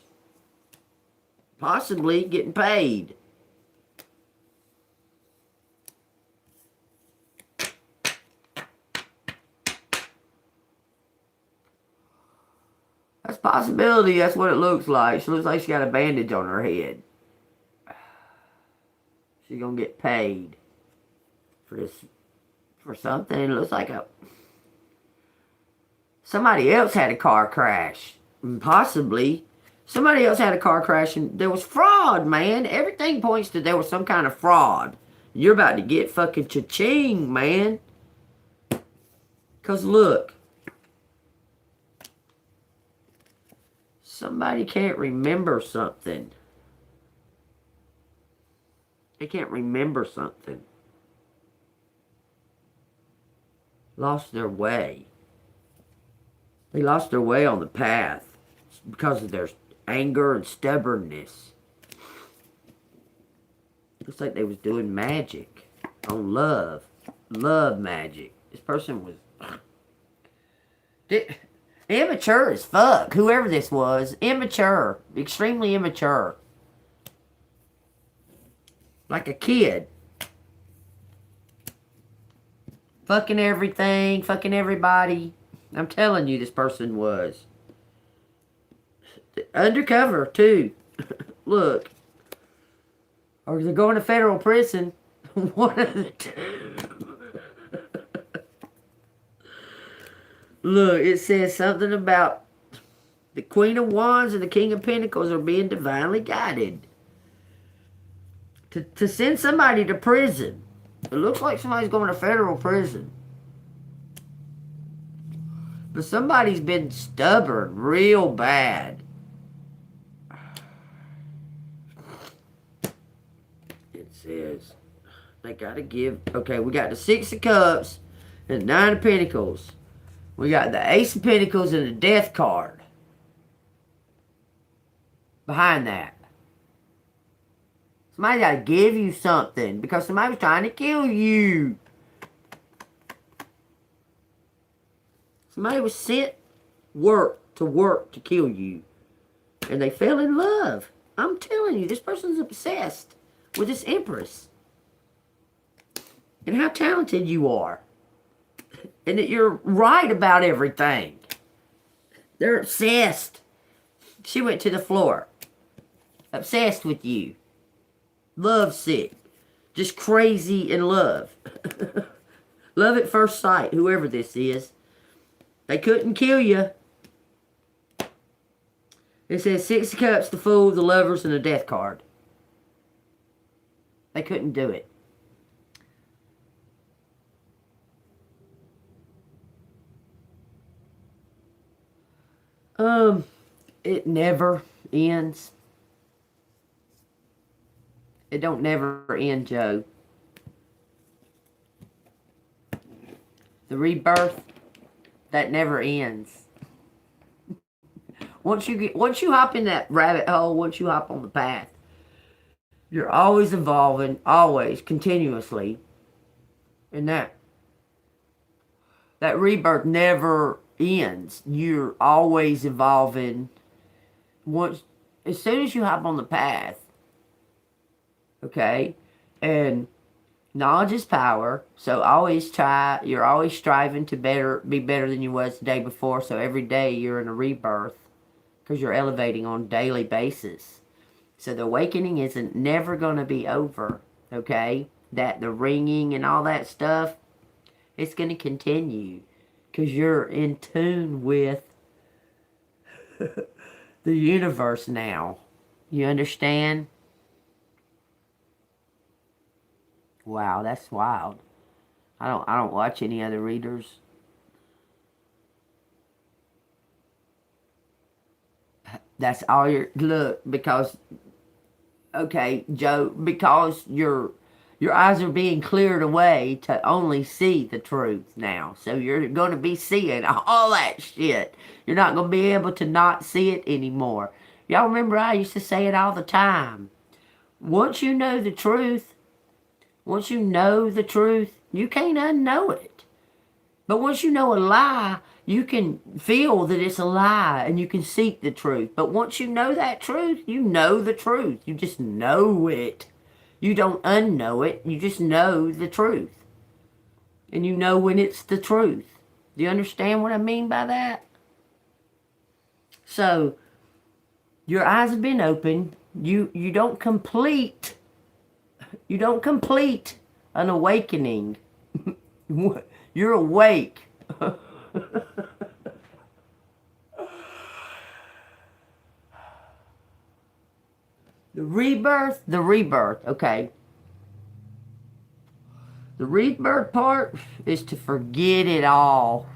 possibly getting paid. That's a possibility. That's what it looks like. She looks like she got a bandage on her head. She's gonna get paid for this, for something. It looks like somebody else had a car crash. Possibly. Somebody else had a car crash and there was fraud, man. Everything points to there was some kind of fraud. You're about to get fucking cha-ching, man. Because look. Somebody can't remember something. They can't remember something. Lost their way. They lost their way on the path because of their anger and stubbornness. Looks like they was doing magic on love. Love magic. This person was immature as fuck. Whoever this was, immature. Extremely immature. Like a kid. Fucking everything, fucking everybody. I'm telling you, this person was. Undercover, too. Look. Or they're going to federal prison. One of the two. Look, it says something about the Queen of Wands and the King of Pentacles are being divinely guided. To send somebody to prison. It looks like somebody's going to federal prison. But somebody's been stubborn real bad. It says they gotta give. Okay, we got the Six of Cups and the Nine of Pentacles. We got the Ace of Pentacles and the Death card behind that. Somebody got to give you something because somebody was trying to kill you. Somebody was sent to work to kill you. And they fell in love. I'm telling you, this person's obsessed with this Empress. And how talented you are. And that you're right about everything. They're obsessed. She went to the floor. Obsessed with you. Love sick. Just crazy in love. Love at first sight, whoever this is. They couldn't kill you. It says Six of Cups, the Fool, the Lovers, and the Death card. They couldn't do it. It never ends. It don't never end, Joe. The rebirth, that never ends. Once you hop in that rabbit hole, once you hop on the path, you're always evolving, always, continuously. And that rebirth never ends. You're always evolving. As soon as you hop on the path, okay, and knowledge is power, so you're always striving to be better than you was the day before, so every day you're in a rebirth, because you're elevating on a daily basis. So the awakening isn't never going to be over, okay, that the ringing and all that stuff, it's going to continue, because you're in tune with the universe now. You understand? Wow, that's wild. I don't watch any other readers. That's all look, because okay, Joe, because your eyes are being cleared away to only see the truth now. So you're going to be seeing all that shit. You're not going to be able to not see it anymore. Y'all remember I used to say it all the time. Once you know the truth, you can't unknow it. But once you know a lie, you can feel that it's a lie and you can seek the truth. But once you know that truth, you know the truth. You just know it. You don't unknow it. You just know the truth. And you know when it's the truth. Do you understand what I mean by that? So, your eyes have been opened. You don't complete an awakening. You're awake. The rebirth, okay. The rebirth part is to forget it all.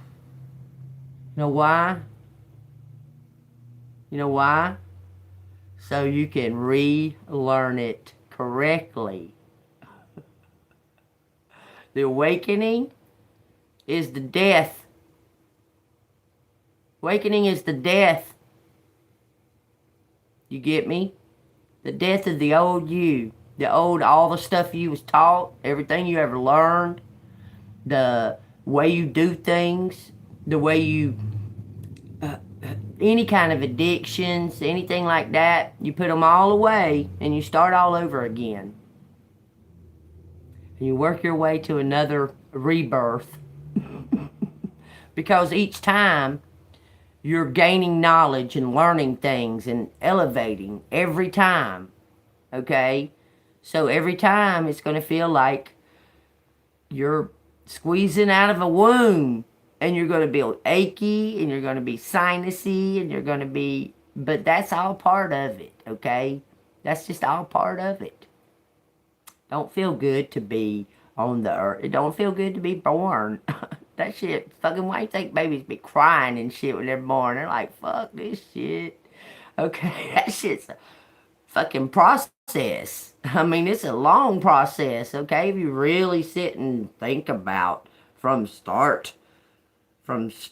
You know why? You know why? So you can relearn it correctly. The awakening is the death. Awakening is the death. You get me? The death of the old you. All the stuff you was taught, everything you ever learned, the way you do things, the way you, any kind of addictions, anything like that, you put them all away and you start all over again. and you work your way to another rebirth. Because each time you're gaining knowledge and learning things and elevating every time. Okay? So every time it's going to feel like you're squeezing out of a womb, and you're going to be achy, and you're going to be sinusy, and you're going to be, but that's all part of it, okay? That's just all part of it. Don't feel good to be on the earth. It don't feel good to be born. That shit, fucking, why you think babies be crying and shit when they're born? They're like, fuck this shit. Okay, that shit's a fucking process. I mean, it's a long process, okay? If you really sit and think about from start, there's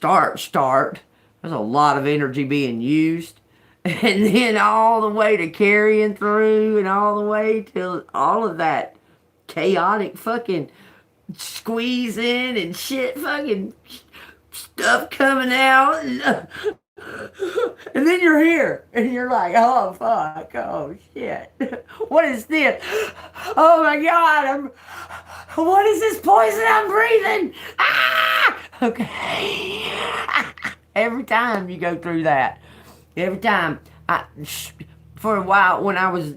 a lot of energy being used. And then all the way to carrying through, and all the way till all of that chaotic fucking squeezing and shit, fucking stuff coming out. And then you're here, and you're like, oh fuck, oh shit, what is this? Oh my god, what is this poison I'm breathing? Ah! Okay. Every time you go through that, every time for a while when I was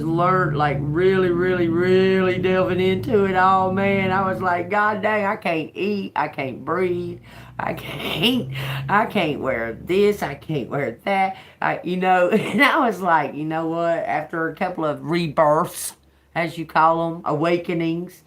learned, like really delving into it all, man, I was like, god dang, I can't eat, I can't breathe, I can't wear this, I can't wear that, and I was like, you know what, after a couple of rebirths, as you call them, awakenings,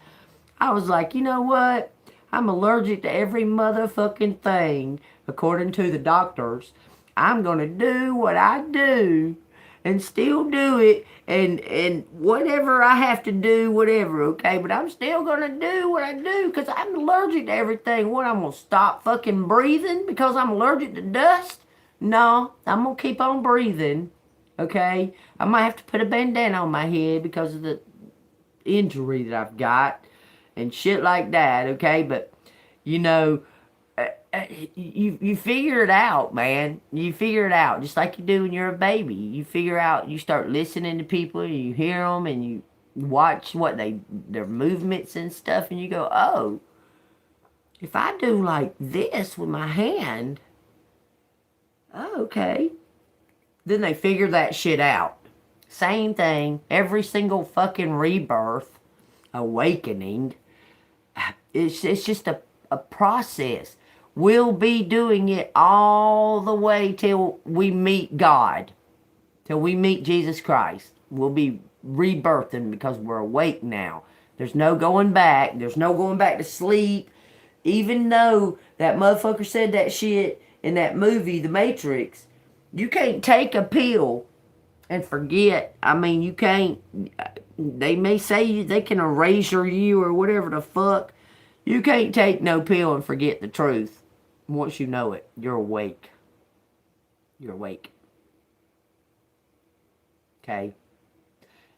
I was like, you know what, I'm allergic to every motherfucking thing according to the doctors. I'm gonna do what I do and still do it, and whatever I have to do, whatever, okay? But I'm still gonna do what I do because I'm allergic to everything. What, I'm gonna stop fucking breathing because I'm allergic to dust? No, I'm gonna keep on breathing, okay? I might have to put a bandana on my head because of the injury that I've got and shit like that, okay? But, you know, you figure it out, man. You figure it out just like you do when you're a baby. You figure out, you start listening to people, and you hear them, and you watch their movements and stuff, and you go, oh, if I do like this with my hand, oh, okay. Then they figure that shit out. Same thing, every single fucking rebirth, awakening, it's just a process. We'll be doing it all the way till we meet God, till we meet Jesus Christ. We'll be rebirthing because we're awake now. There's no going back. There's no going back to sleep. Even though that motherfucker said that shit in that movie, The Matrix, you can't take a pill and forget. I mean, you can't. They may say they can erase you or whatever the fuck. You can't take no pill and forget the truth. Once you know it, you're awake. You're awake. Okay?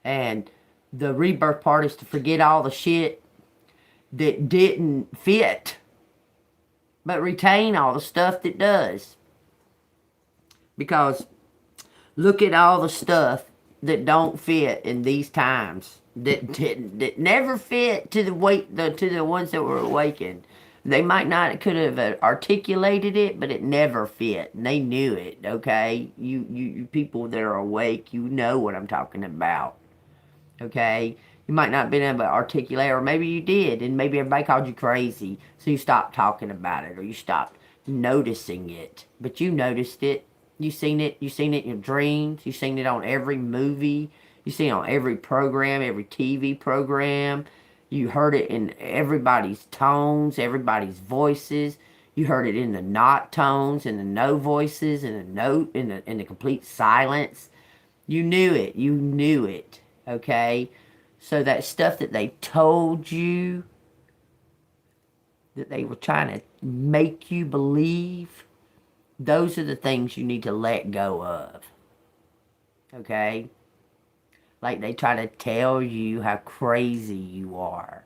And the rebirth part is to forget all the shit that didn't fit, but retain all the stuff that does. Because look at all the stuff that don't fit in these times, that never fit to the ones that were awakened. They might not could have articulated it, but it never fit. And they knew it, okay? You people that are awake, you know what I'm talking about, okay? You might not have been able to articulate, or maybe you did, and maybe everybody called you crazy, so you stopped talking about it, or you stopped noticing it. But you noticed it. You seen it in your dreams. You seen it on every movie. You seen it on every program, every TV program. You heard it in everybody's tones, everybody's voices. You heard it in the not tones, in the no voices, in the note, in the complete silence. You knew it. You knew it. Okay? So that stuff that they told you, that they were trying to make you believe, those are the things you need to let go of. Okay? Like they try to tell you how crazy you are.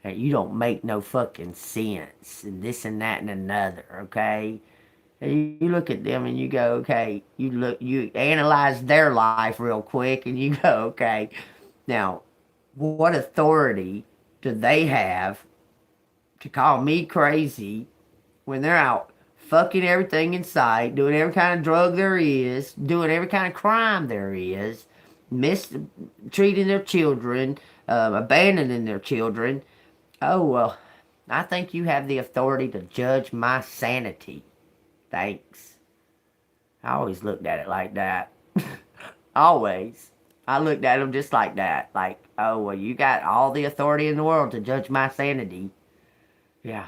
And you don't make no fucking sense. And this and that and another, okay? And you look at them and you go, okay, you analyze their life real quick and you go, okay, now, what authority do they have to call me crazy when they're out fucking everything in sight, doing every kind of drug there is, doing every kind of crime there is, mistreating their children, abandoning their children? Oh, well, I think you have the authority to judge my sanity. Thanks. I always looked at it like that. Always. I looked at them just like that. Like, oh, well, you got all the authority in the world to judge my sanity. Yeah.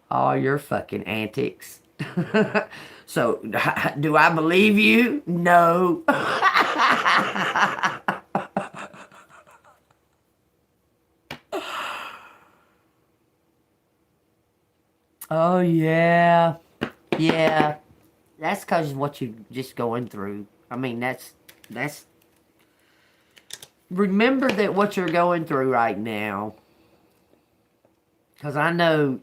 All your fucking antics. So, do I believe you? No. Oh, yeah. Yeah. That's because of what you're just going through. I mean, that's... Remember that what you're going through right now. Because I know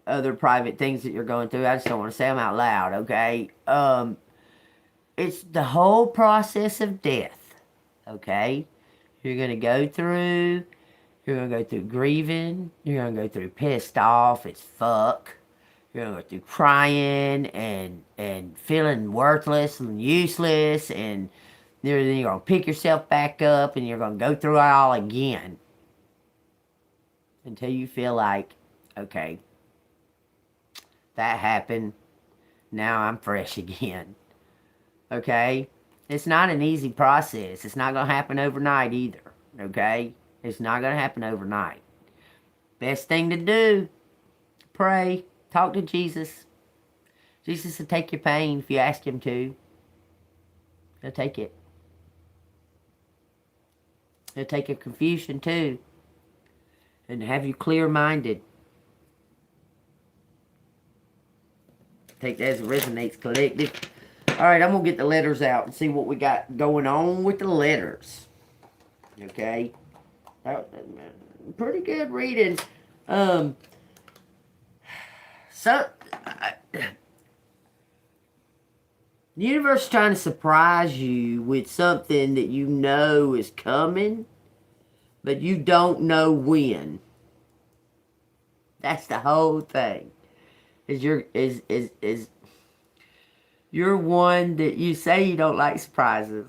other private things that you're going through. I just don't want to say them out loud, okay? It's the whole process of death, okay? You're going to go through... You're going to go through grieving. You're going to go through pissed off as fuck. You're going to go through crying and feeling worthless and useless. And then you're going to pick yourself back up and you're going to go through it all again. Until you feel like, okay, that happened. Now I'm fresh again. Okay? It's not an easy process. It's not going to happen overnight either. Okay? It's not going to happen overnight. Best thing to do, pray. Talk to Jesus. Jesus will take your pain if you ask him to. He'll take it. He'll take your confusion too. And have you clear-minded. Take that as it resonates, collective. Alright, I'm going to get the letters out and see what we got going on with the letters. Okay? Pretty good reading. The universe is trying to surprise you with something that you know is coming, but you don't know when. That's the whole thing. You're one that you say you don't like surprises.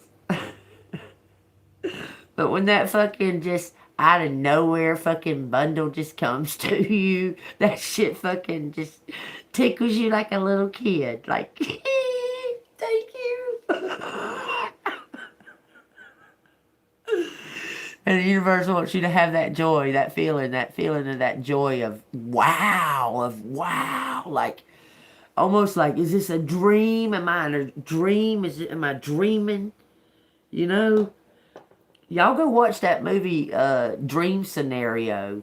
But when that fucking just out of nowhere fucking bundle just comes to you, that shit fucking just tickles you like a little kid. Like, thank you. And the universe wants you to have that joy, that feeling of that joy of wow. Like, almost like, is this a dream? Am I in a dream? Am I dreaming? You know? Y'all go watch that movie, Dream Scenario.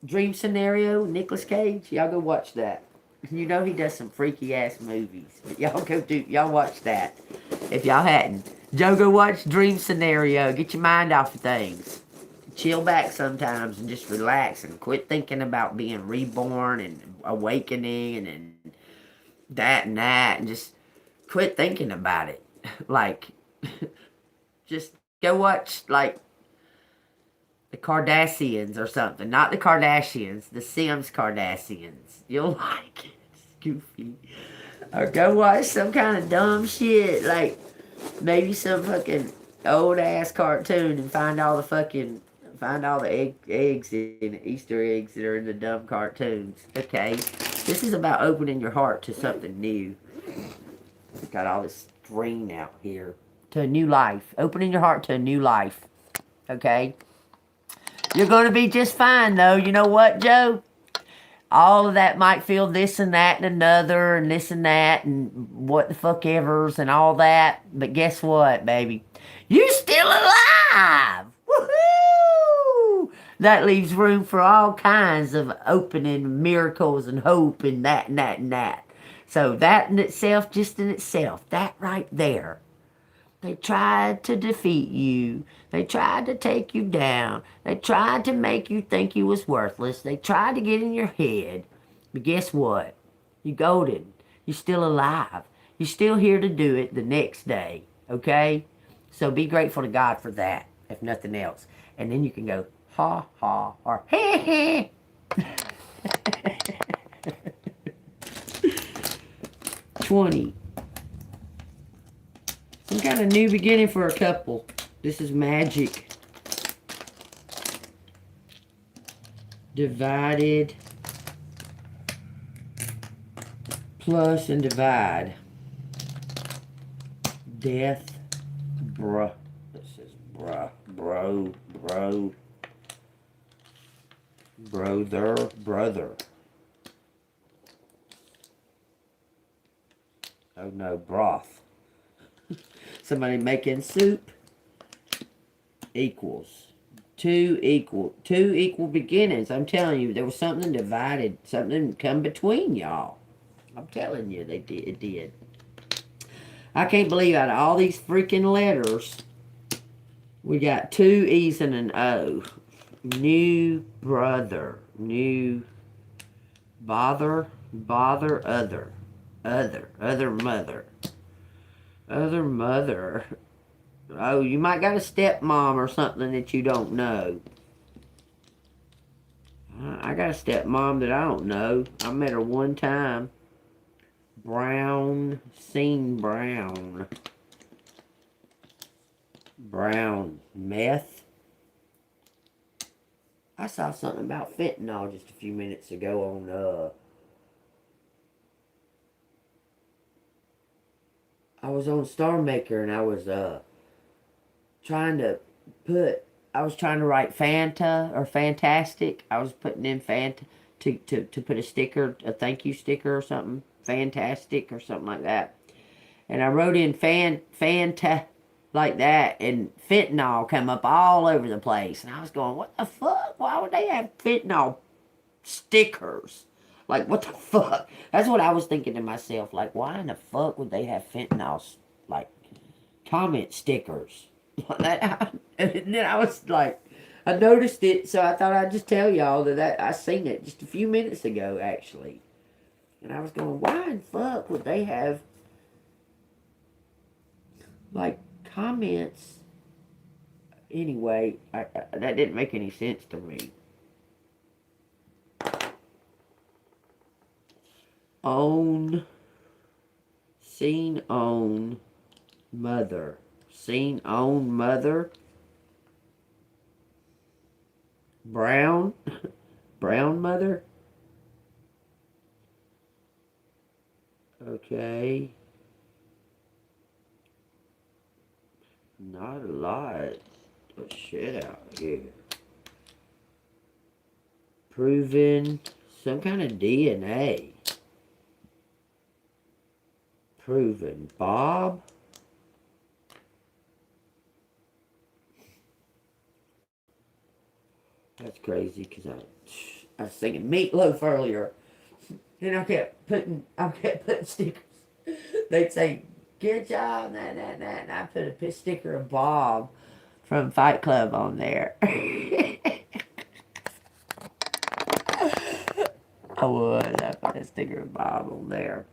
Dream Scenario, Nicolas Cage. Y'all go watch that. You know he does some freaky ass movies. But y'all watch that. If y'all hadn't. Joe, go watch Dream Scenario. Get your mind off of things. Chill back sometimes and just relax and quit thinking about being reborn and awakening and that and just quit thinking about it. Like, just go watch, like, the Kardashians or something. Not the Kardashians. The Sims Kardashians. You'll like it. It's goofy. Or go watch some kind of dumb shit. Like, maybe some fucking old-ass cartoon and find all the eggs and Easter eggs that are in the dumb cartoons. Okay? This is about opening your heart to something new. Got all this green out here. To a new life. Opening your heart to a new life. Okay? You're going to be just fine, though. You know what, Joe? All of that might feel this and that and another and this and that and what the fuck evers and all that. But guess what, baby? You still alive! Woohoo! That leaves room for all kinds of opening miracles and hope and that and that and that. So that in itself, just in itself, that right there. They tried to defeat you. They tried to take you down. They tried to make you think you was worthless. They tried to get in your head. But guess what? You're golden. You're still alive. You're still here to do it the next day. Okay? So be grateful to God for that, if nothing else. And then you can go, ha ha, or heh heh. 20. Some kind of new beginning for a couple. This is magic. Divided. Plus and divide. Death. Bruh. This is bruh. Bro. Brother. Oh no, broth. Somebody making soup. Equals. Two equal beginnings. I'm telling you, there was something divided. Something come between y'all. I'm telling you, it did. I can't believe out of all these freaking letters, we got 2 E's and an O. New brother. New bother, other mother. Other mother. Oh, you might got a stepmom or something that you don't know. I got a stepmom that I don't know. I met her one time. Brown. Brown. Meth. I saw something about fentanyl just a few minutes ago on, I was on Star Maker and I was, trying to write Fanta or Fantastic. I was putting in Fanta to put a sticker, a thank you sticker or something. Fantastic or something like that. And I wrote in Fanta like that, and fentanyl come up all over the place. And I was going, what the fuck? Why would they have fentanyl stickers? Like, what the fuck? That's what I was thinking to myself. Like, why in the fuck would they have fentanyl, like, comment stickers? And then I was like, I noticed it, so I thought I'd just tell y'all that I seen it just a few minutes ago, actually. And I was going, why in fuck would they have, like, comments? Anyway, that didn't make any sense to me. Own. Seen own. Mother. Seen own mother. Brown. Brown mother. Okay. Not a lot of shit out here. Proven some kind of DNA. Proven Bob. That's crazy because I was thinking meatloaf earlier. And I kept putting stickers. They'd say, good job, and I put a sticker of Bob from Fight Club on there. I would. I put a sticker of Bob on there.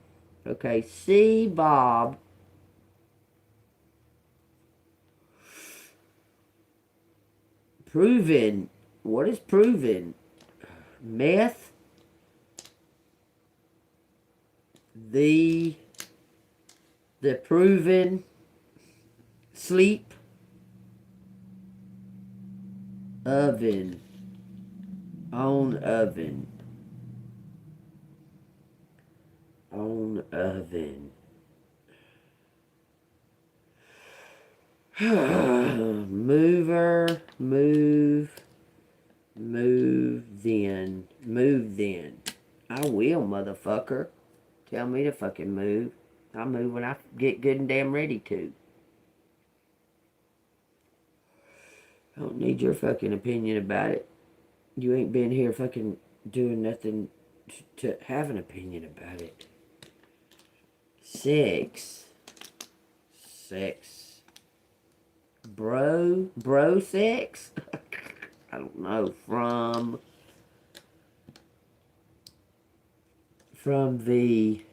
Okay, see Bob. Proven. What is proven? Meth. The proven sleep oven on oven mover move then I will, motherfucker. Tell me to fucking move. I'll move when I get good and damn ready to. I don't need your fucking opinion about it. You ain't been here fucking doing nothing to have an opinion about it. Sex. Bro sex? I don't know. From the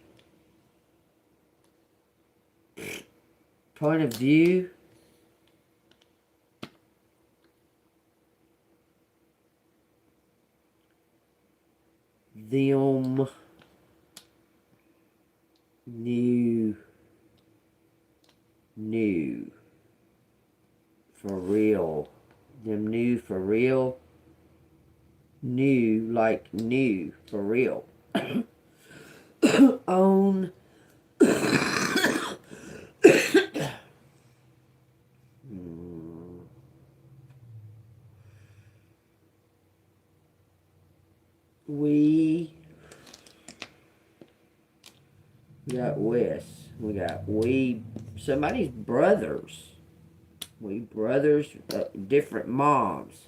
point of view them new for real. Them new for real. New like new for real. On we got Wes. We got somebody's brothers. We brothers, different moms.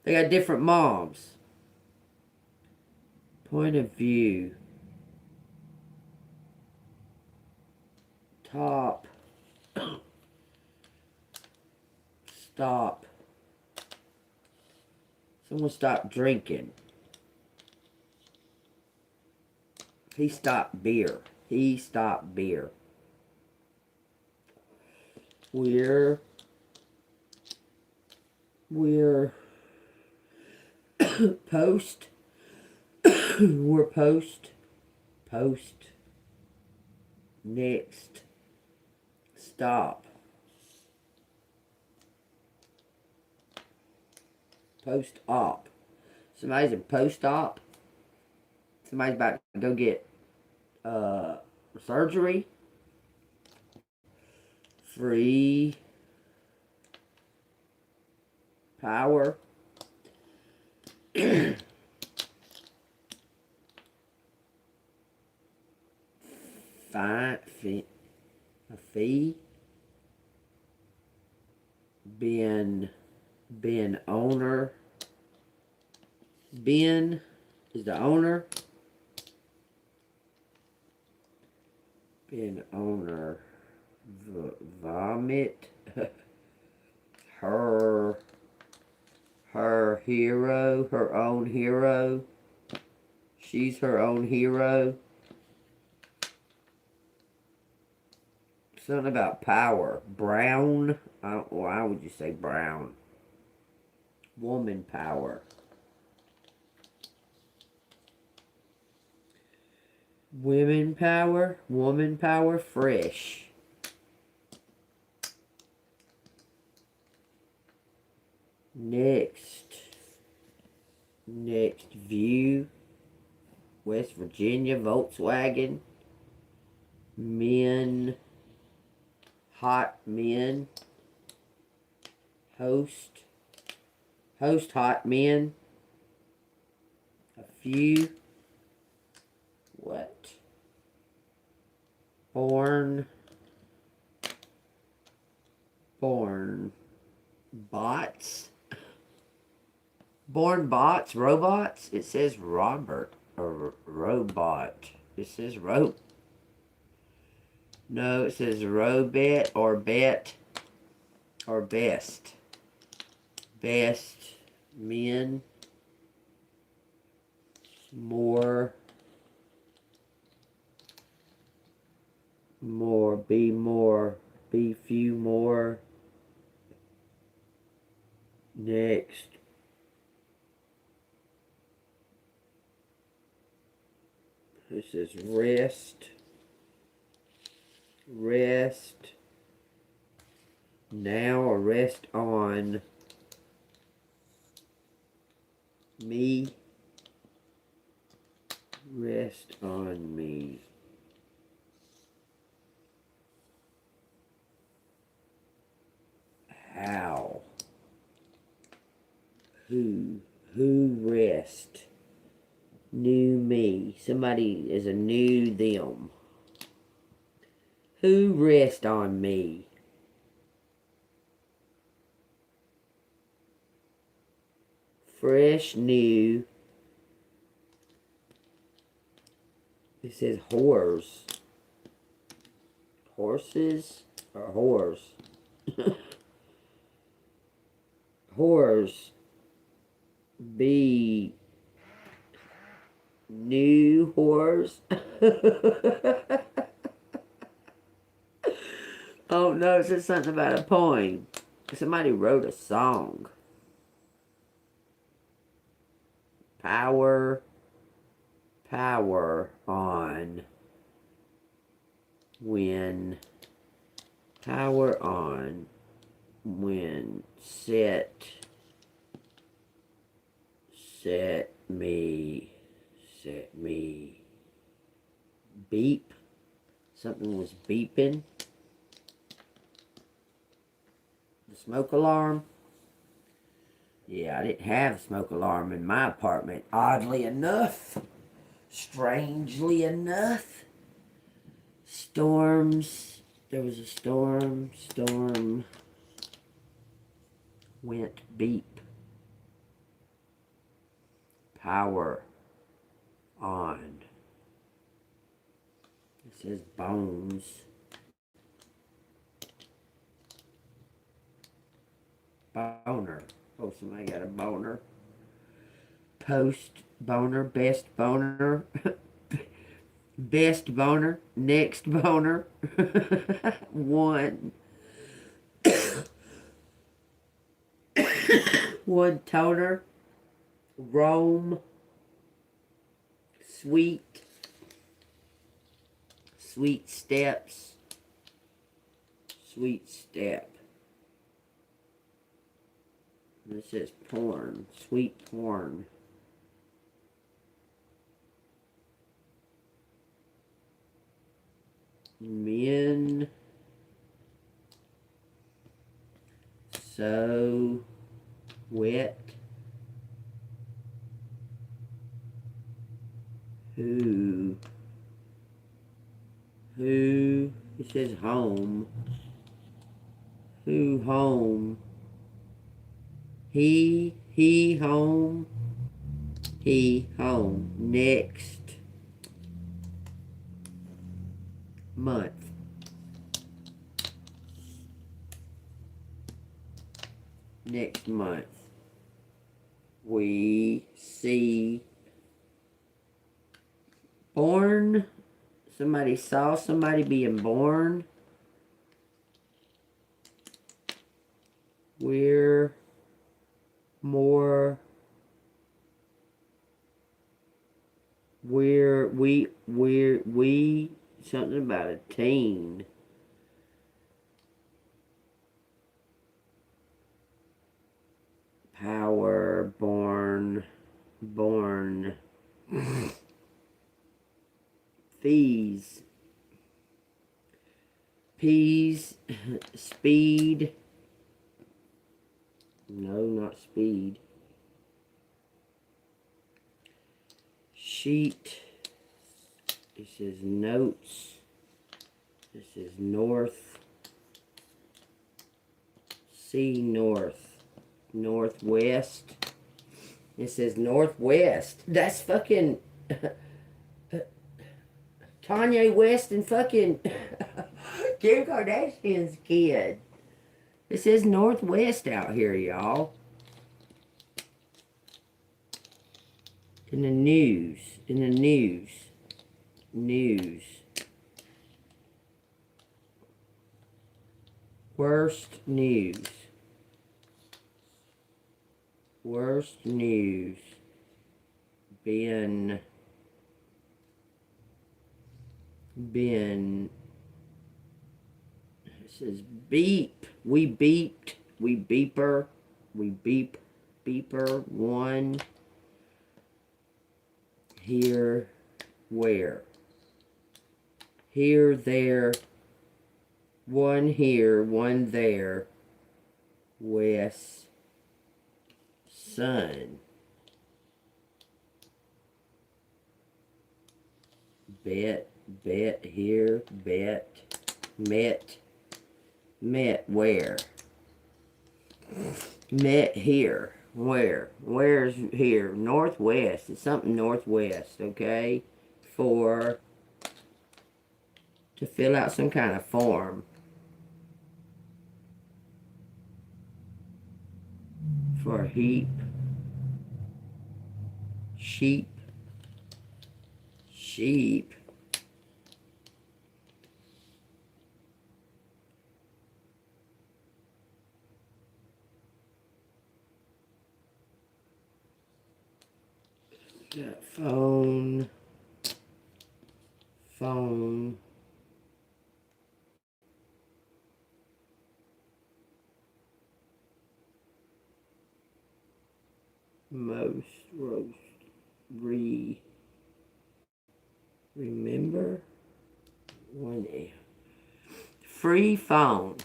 They got different moms. Point of view. Top. Stop. Someone stop drinking. He stopped beer. He stopped beer. We're post. We're post. Next. Stop. Post-op. Somebody's in post-op. Somebody's about to go get surgery. Free power. A fee. Ben owner. Ben is the owner. Ben owner. Vomit. Her hero. Her own hero. She's her own hero. Something about power. Brown. Why would you say brown? Woman power. Women power. Woman power. Fresh. Next view. West Virginia. Volkswagen. Men. Hot men. Host hot men. A few. What? Born bots. Born bots, robots. It says Robert or robot. It says No, it says robet or bet or best. Best men. More, be few more. Next. This is rest. Now or rest on me. Rest on me. How? Who rest? New me. Somebody is a new them. Who rest on me? Fresh, new. It says whores. Horses or whores? Whores. Be new whores. Oh no, it says something about a poem. Somebody wrote a song. Power. Power on when power on when set me beep. Something was beeping. The smoke alarm. Yeah, I didn't have a smoke alarm in my apartment. Oddly enough. Strangely enough. Storms. There was a storm. Storm went beep. Power on. It says bones. Boner. Oh, somebody got a boner. Post boner. Best boner. Best boner. Next boner. One. One toner. Rome. Sweet. Sweet steps. Sweet step. This says porn. Sweet porn. Men. So wet. Who? It says home. Who home? He home. He home. Next month. Next month. We see born. Somebody saw somebody being born. We're more. We something about a teen. Power born fees. Peas. Speed. No, not speed. Sheet. It says notes. This is north. See north. Northwest. It says northwest. That's fucking Kanye West and fucking Kim Kardashian's kid. It says northwest out here, y'all. In the news. In the news. News. Worst news. Worst news. Been. It says beep. We beeped. We beeper. We beep. Beeper. One. Here. Where? Here, there. One here, one there. West. Sun. Bet here, bet. Met where? Met here. Where? Where's here? Northwest. It's something northwest, okay? To fill out some kind of form. For heap. Sheep. Sheep. Got phone. phone, most roast, remember, one, free phone.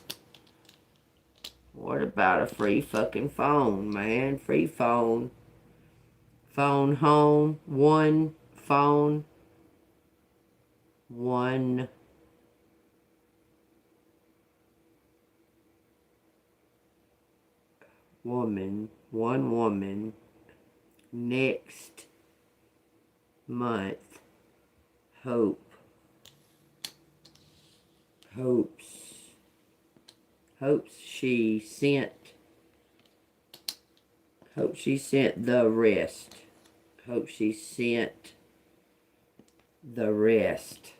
What about a free fucking phone, man? Free phone. Phone home. One phone. One woman. One woman. Next month. Hope. Hopes she sent. Hope she sent the rest. Hope she sent the rest.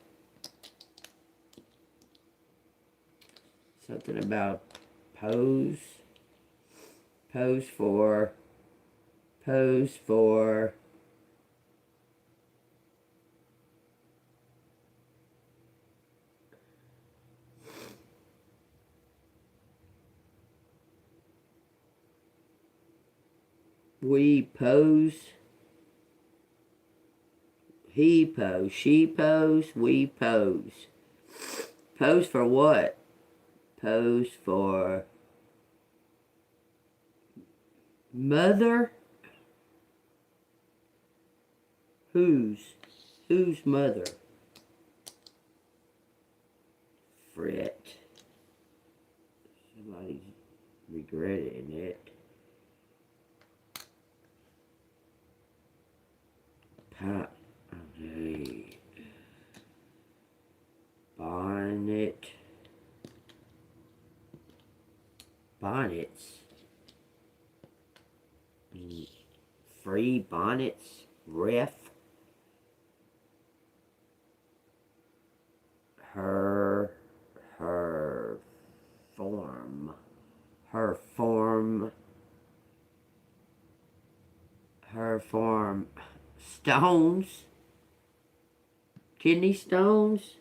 Something about pose. Pose for. We pose. He pose. She pose. We pose. Pose for what? Pose for mother? Whose mother? Fret. Somebody's regretting it. Pot. Okay. Bonnet. Bonnets. Free bonnets. Ref. Her form. Stones. Kidney stones.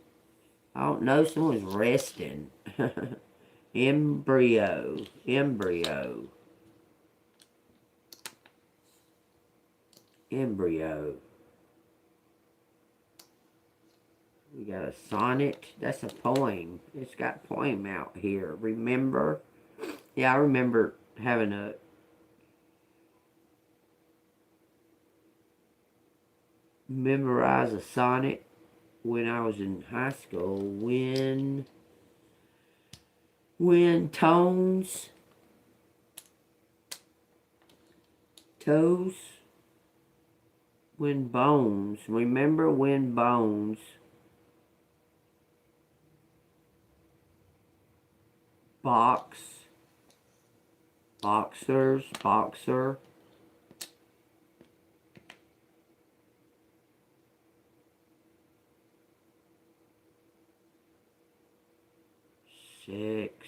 I don't know. Someone's resting. Embryo. We got a sonnet. That's a poem. It's got poem out here. Remember? Yeah, I remember having a memorize a sonnet when I was in high school. When toes, when bones. Remember when bones. Boxer. 6.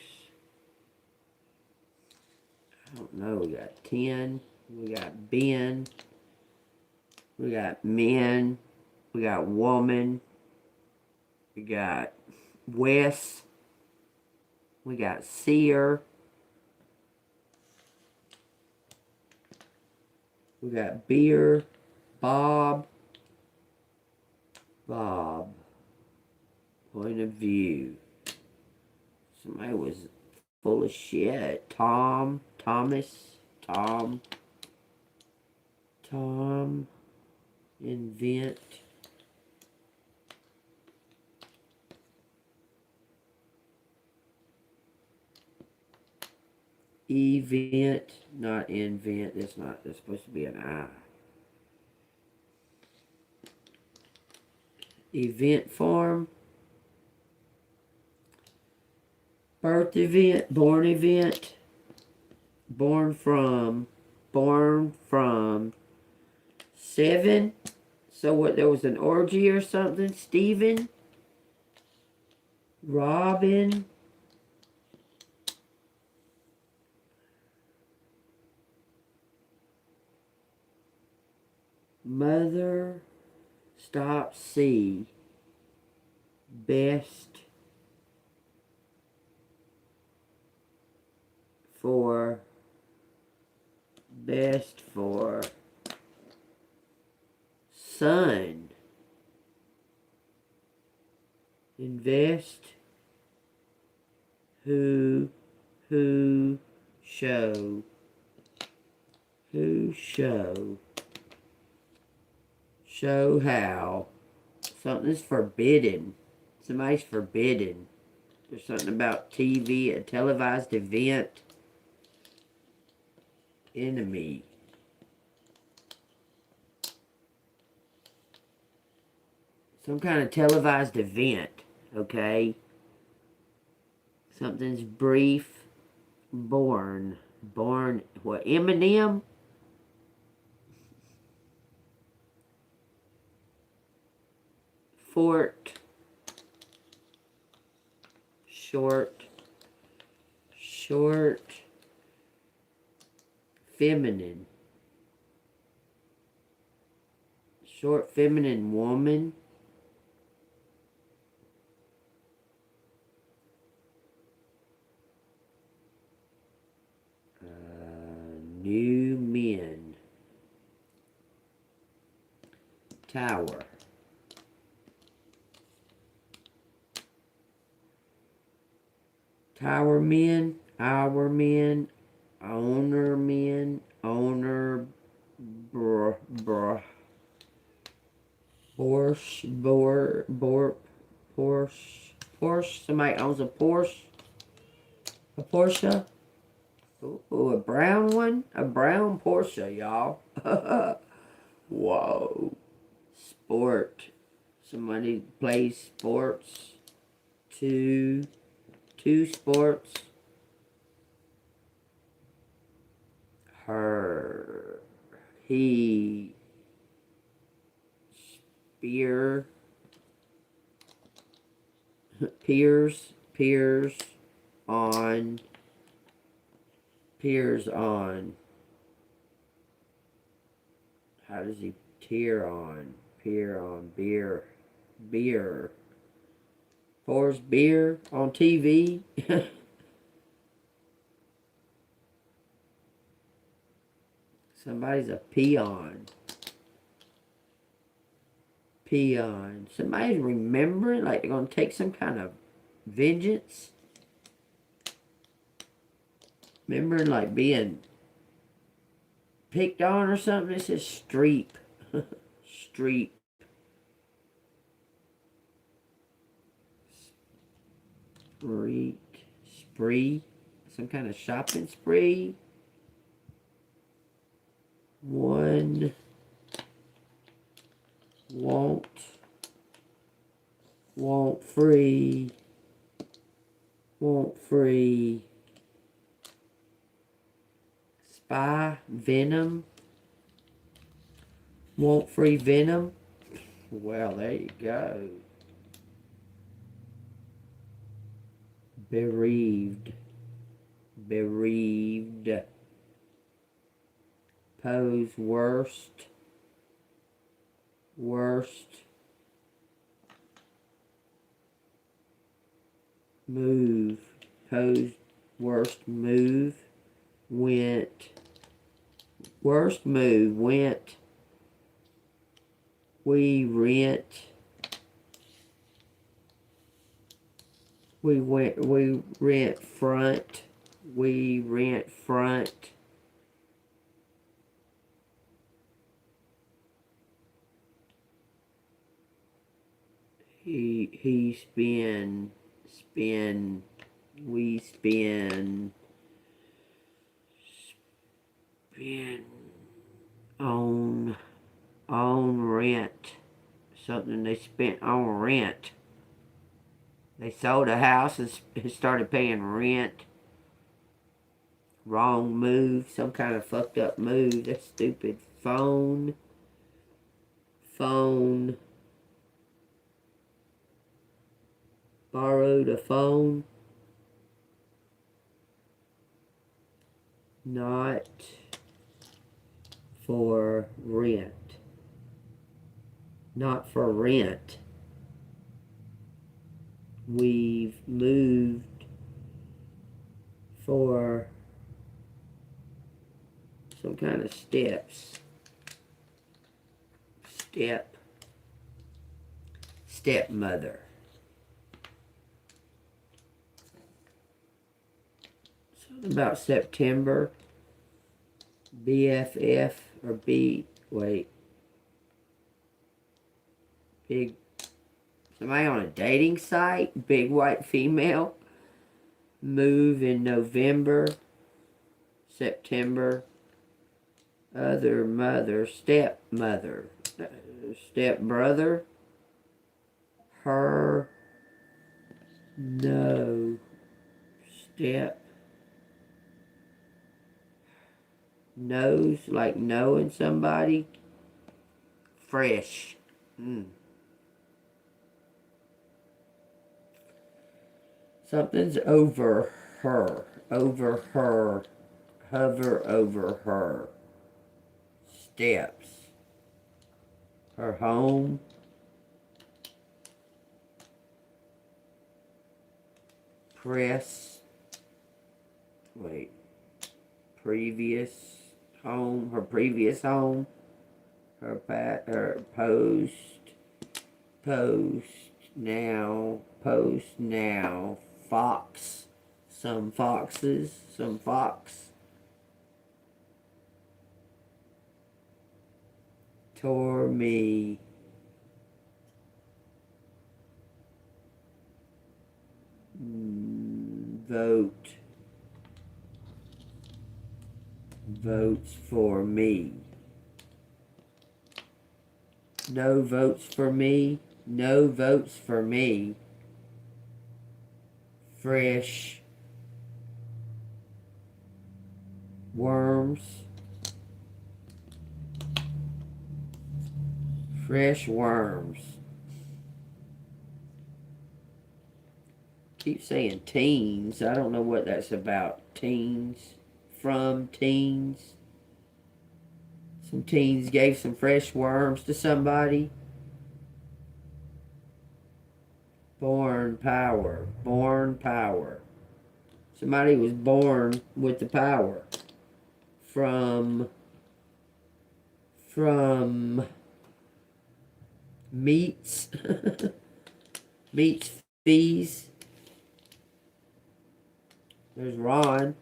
I don't know. We got 10. We got Ben. We got men. We got woman. We got Wes. We got Seer. We got beer. Bob. Point of view. Somebody was full of shit. Thomas. Invent. Event, not invent. That's supposed to be an I. Event form. Birth event, born event. Born from 7. So what, there was an orgy or something? Stephen. Robin. Mother. Stop. C. best for son. Invest who show how something's forbidden. Somebody's forbidden. There's something about TV, a televised event. Enemy. Some kind of televised event, okay? Something's brief. Born, what, Eminem? Fort. Short. Feminine. Short, feminine woman. New men. Tower. Tower men. Our men. Owner men. Owner. Porsche. Somebody owns a Porsche. A Porsche. Ooh, a brown one? A brown Porsche, y'all. Whoa. Sport. Somebody plays sports. Two sports. Her. He. Spear. Peers on. How does he peer on? Beer. Pours beer on TV. Somebody's a peon. Somebody's remembering, like they're going to take some kind of vengeance. Remembering, like being picked on or something. It says streep. Streep. Spree. Some kind of shopping spree. One. Want free. Spy. Venom. Want free venom. Well, there you go. Bereaved. Pose worst. Move. Pose worst move. Worst move. Went. We rent. We rent front. He spin. We spin on rent. Something they spent on rent. They sold a house and started paying rent. Wrong move. Some kind of fucked up move. That's stupid. Phone. Borrowed a phone. Not for rent. we've moved for some kind of steps. Stepmother. Something about September. BFF or big, somebody on a dating site, big white female, move in November, September, other mother, stepmother, stepbrother, her, no, knows, like knowing somebody, fresh, something's over her, hover over her, steps, her home, previous home, her previous home, her post now, fox, some fox, tore me, votes for me. No votes for me. No votes for me. Fresh worms. Fresh worms. Keep saying teens. I don't know what that's about. Teens. From teens. Some teens gave some fresh worms to somebody. Born power. Somebody was born with the power. From meats. Meats fees. There's Ron.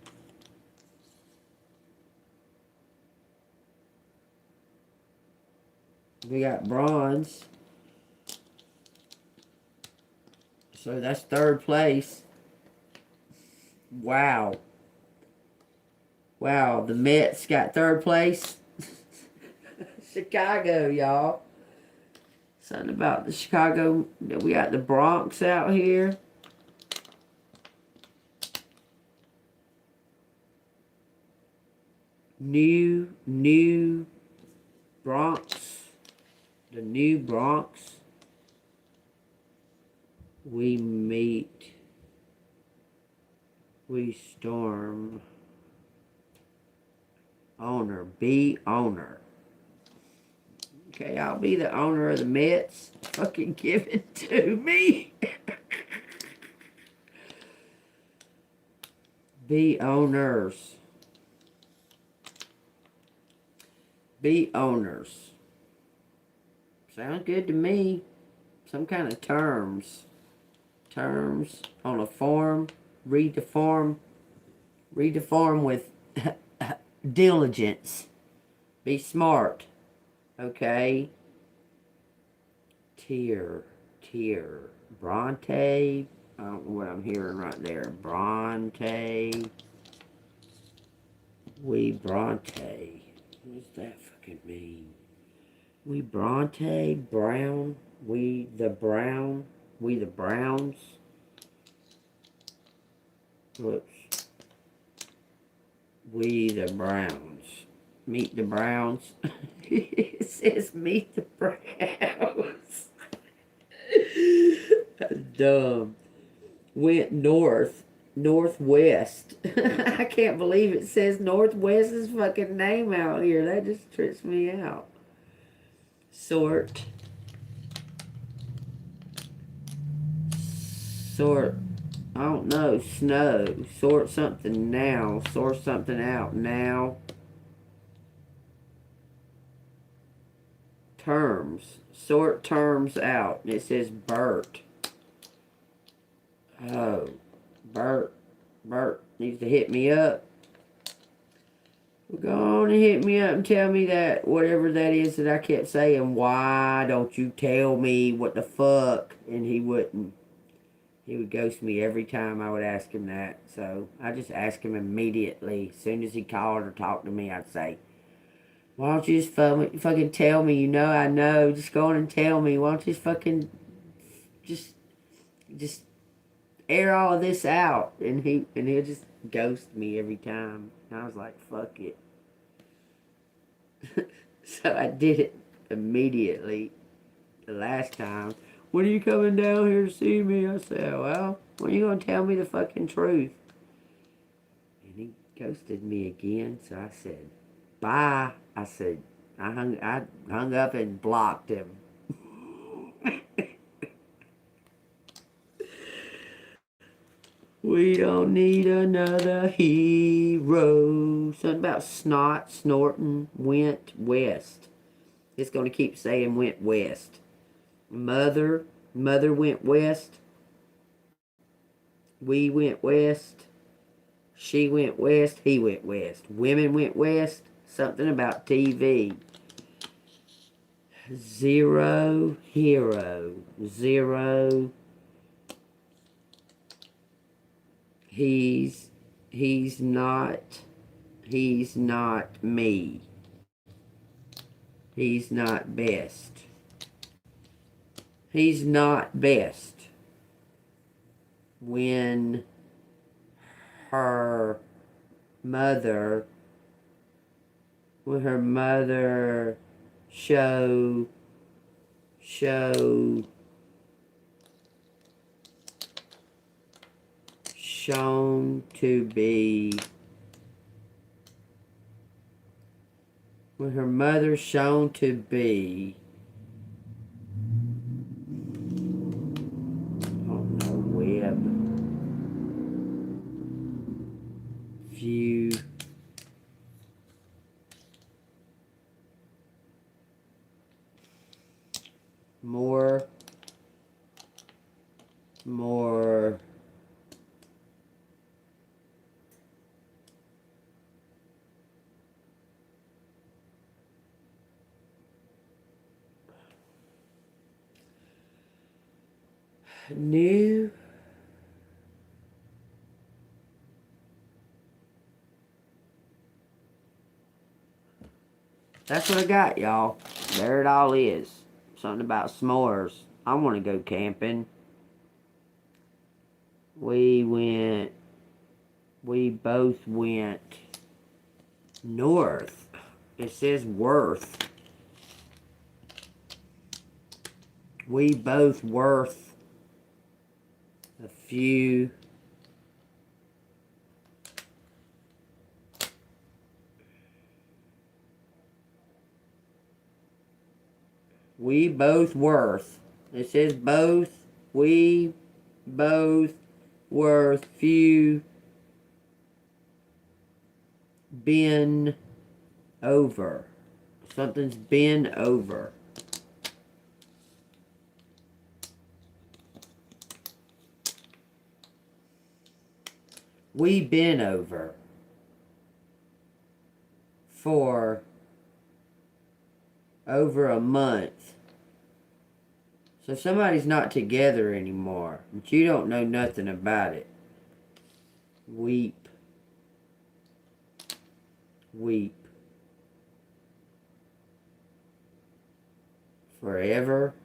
We got bronze. So that's third place. Wow. Wow, the Mets got third place. Chicago, y'all. Something about the Chicago. We got the Bronx out here. New Bronx. The new Bronx. We meet. We storm. Owner. Be owner. Okay, I'll be the owner of the Mets. Fucking give it to me. Be owners. Be owners. Sounds good to me. Some kind of terms. Terms on a form. Read the form. Read the form with diligence. Be smart. Okay. Tier. Bronte. I don't know what I'm hearing right there. Bronte. We Bronte. What does that fucking mean? We Bronte. Brown. We the Brown. We the Browns. Whoops. We the Browns. Meet the Browns. It says meet the Browns. That's dumb. Went northwest. I can't believe it says Northwest's fucking name out here. That just trips me out. Sort, I don't know, snow. Sort something now. Sort something out now. Terms. Sort terms out. It says Bert. Oh. Bert needs to hit me up. Go on and hit me up and tell me that whatever that is that I kept saying, why don't you tell me what the fuck? And he wouldn't. He would ghost me every time I would ask him that. So I just asked him immediately. As soon as he called or talked to me, I'd say, why don't you just fucking tell me? You know I know. Just go on and tell me. Why don't you just fucking just air all of this out? And he'll just ghost me every time. And I was like, fuck it. So I did it immediately the last time. When are you coming down here to see me? I said, well, when are you going to tell me the fucking truth? And he ghosted me again. So I said, bye. I said, I hung up and blocked him. We don't need another hero. Something about snot, snorting, went west. It's going to keep saying went west. Mother went west. We went west. She went west. He went west. Women went west. Something about TV. Zero hero. Zero. He's not me. He's not best. He's not best. When her mother shown to be, when her mother shown to be, on the web view, more new that's what I got, y'all. There it all is. Something about s'mores. I want to go camping. We both went north. It says worth. We both worth a few. We both worth. It says both. We both worth few. Been over. Something's been over. We been over for over a month. So somebody's not together anymore, but you don't know nothing about it. Weep. Forever.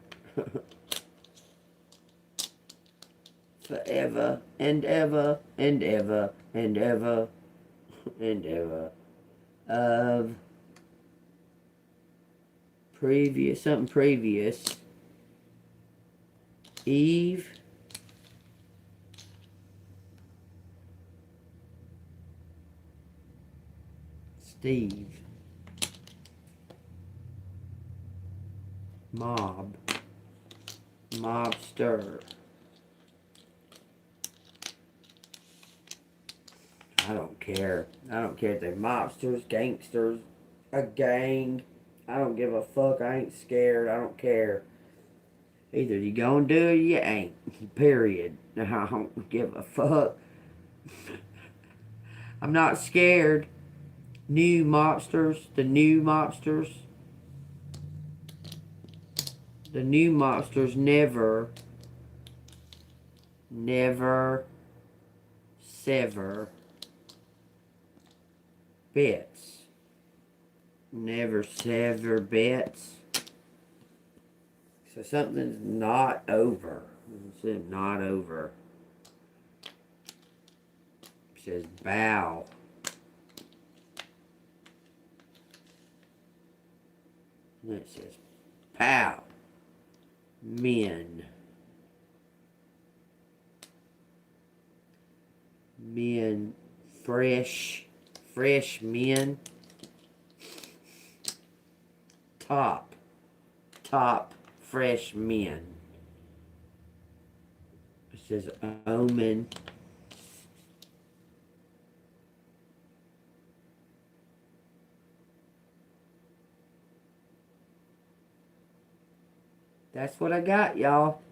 Forever and ever and ever and ever and ever of something previous. Eve. Steve. Mob. Mobster. I don't care. I don't care if they're mobsters, gangsters, a gang. I don't give a fuck. I ain't scared. I don't care. Either you gonna do it or you ain't. Period. I don't give a fuck. I'm not scared. New mobsters, the new mobsters. The new mobsters never sever bets. Never sever bets. So something's not over. It says not over. It says bow. And then it says pow. Men. Men. Fresh men. Top fresh men. It says omen. That's what I got, y'all.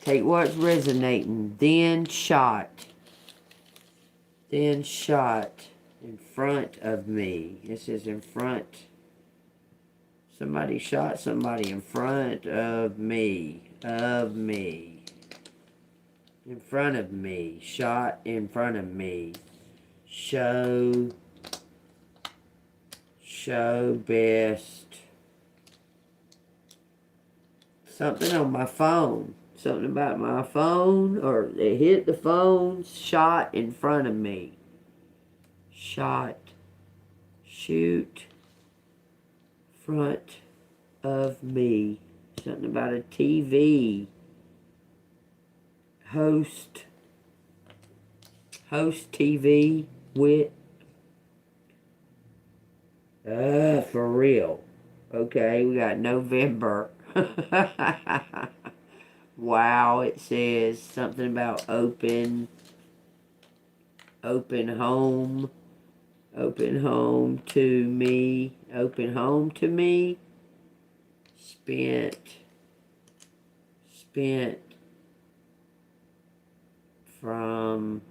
Take what's resonating. Then shot in front of me. It says in front. Somebody shot somebody in front of me. In front of me. Shot in front of me. Show best. Something on my phone. Something about my phone. Or it hit the phone. Shot in front of me. Shot. Shoot. Front of me. Something about a TV. Host TV with. For real. Okay, we got November. Wow, it says something about open home to me, spent from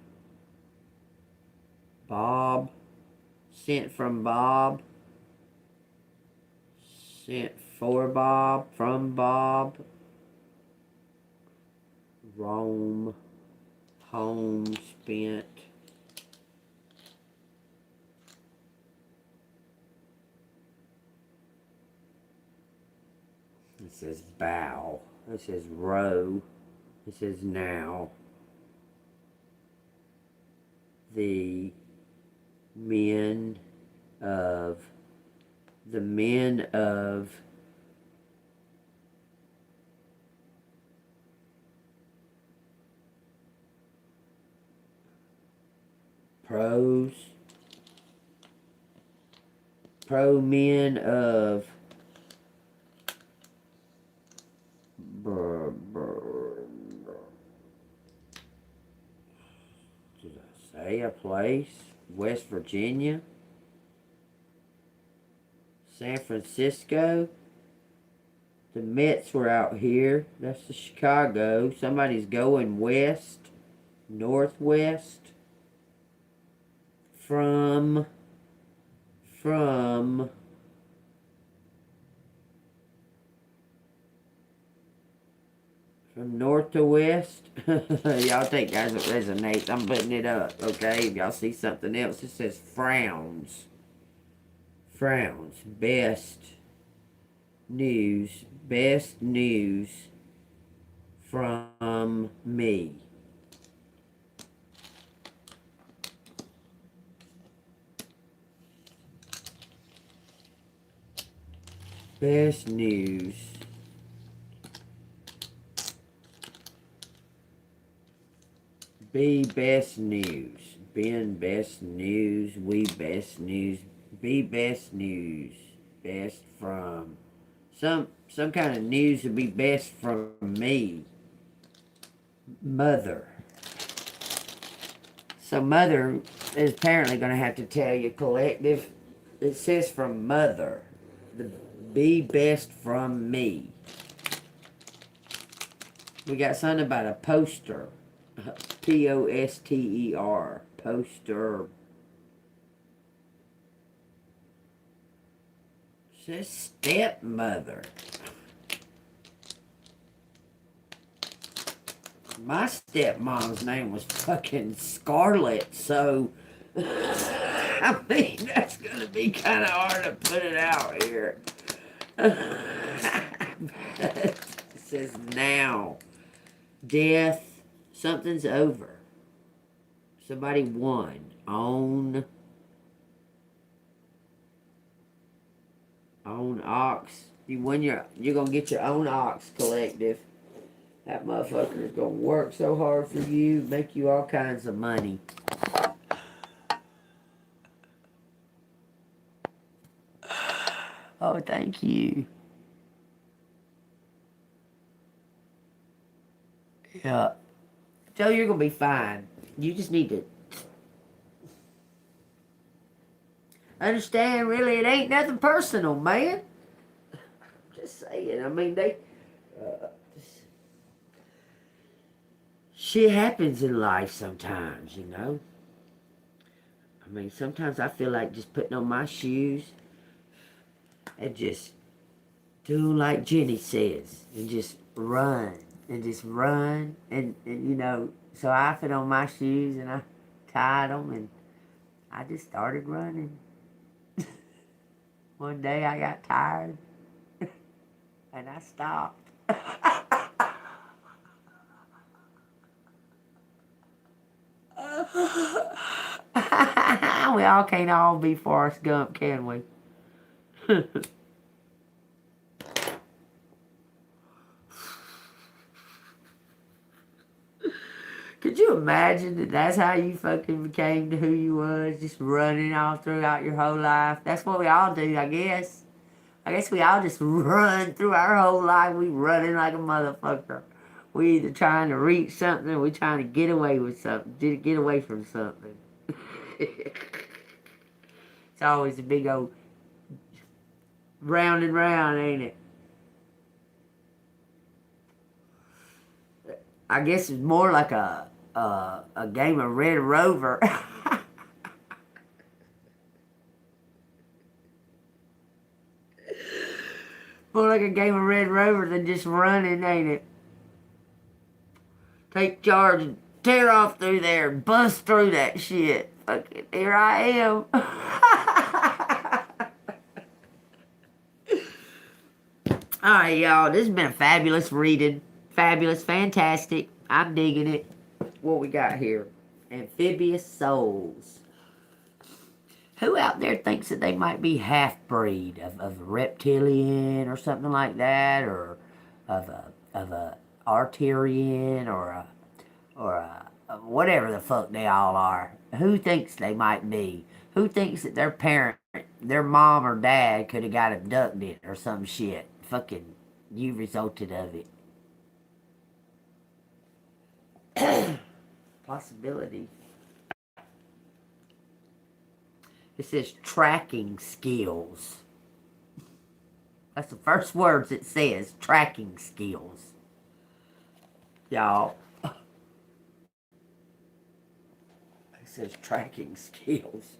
Bob, sent from Bob, sent for Bob, from Bob, Rome, home, spent. It says bow. It says row. It says now. The men of pro men of did I say a place? West Virginia? San Francisco? The Mets were out here. That's the Chicago. Somebody's going west, northwest, from north to west. Y'all take guys that resonates. I'm putting it up, okay? If y'all see something else, it says frowns. Frowns. Best news from me. Best news. Be best news. Been best news. We best news. Be best news. Best from. Some kind of news would be best from me. Mother. So Mother is apparently going to have to tell you, collective. It says from Mother. The be best from me. We got something about a poster. Poster. Poster. It says stepmother. My stepmom's name was fucking Scarlett, so I mean that's gonna be kind of hard to put it out here. It says now, death, something's over. Somebody won. Own ox. You win you're gonna get your own ox, collective. That motherfucker is gonna work so hard for you, make you all kinds of money. Oh, thank you. Yeah. Joe, you're gonna be fine. You just need to understand, really, it ain't nothing personal, man. Just saying. I mean, shit happens in life sometimes, you know. I mean, sometimes I feel like just putting on my shoes and just doing like Jenny says and just run and you know, so I put on my shoes and I tied them and I just started running. One day I got tired and I stopped. We all can't all be Forrest Gump, can we? Could you imagine that that's how you fucking became to who you was? Just running all throughout your whole life. That's what we all do, I guess. I guess we all just run through our whole life. We running like a motherfucker. We either trying to reach something or we trying to get away with something. Get away from something. It's always a big old round and round, ain't it? I guess it's more like a game of Red Rover. More like a game of Red Rover than just running, ain't it? Take charge and tear off through there and bust through that shit. Fucking here I am. Alright, y'all. This has been a fabulous reading. Fabulous, fantastic. I'm digging it. What we got here? Amphibious souls. Who out there thinks that they might be half-breed of a reptilian or something like that, or of a Arterian or a whatever the fuck they all are? Who thinks they might be? Who thinks that their parent, their mom or dad could have got abducted or some shit? Fucking, you resulted of it. Possibility. It says tracking skills. That's the first words it says, tracking skills. Y'all. It says tracking skills.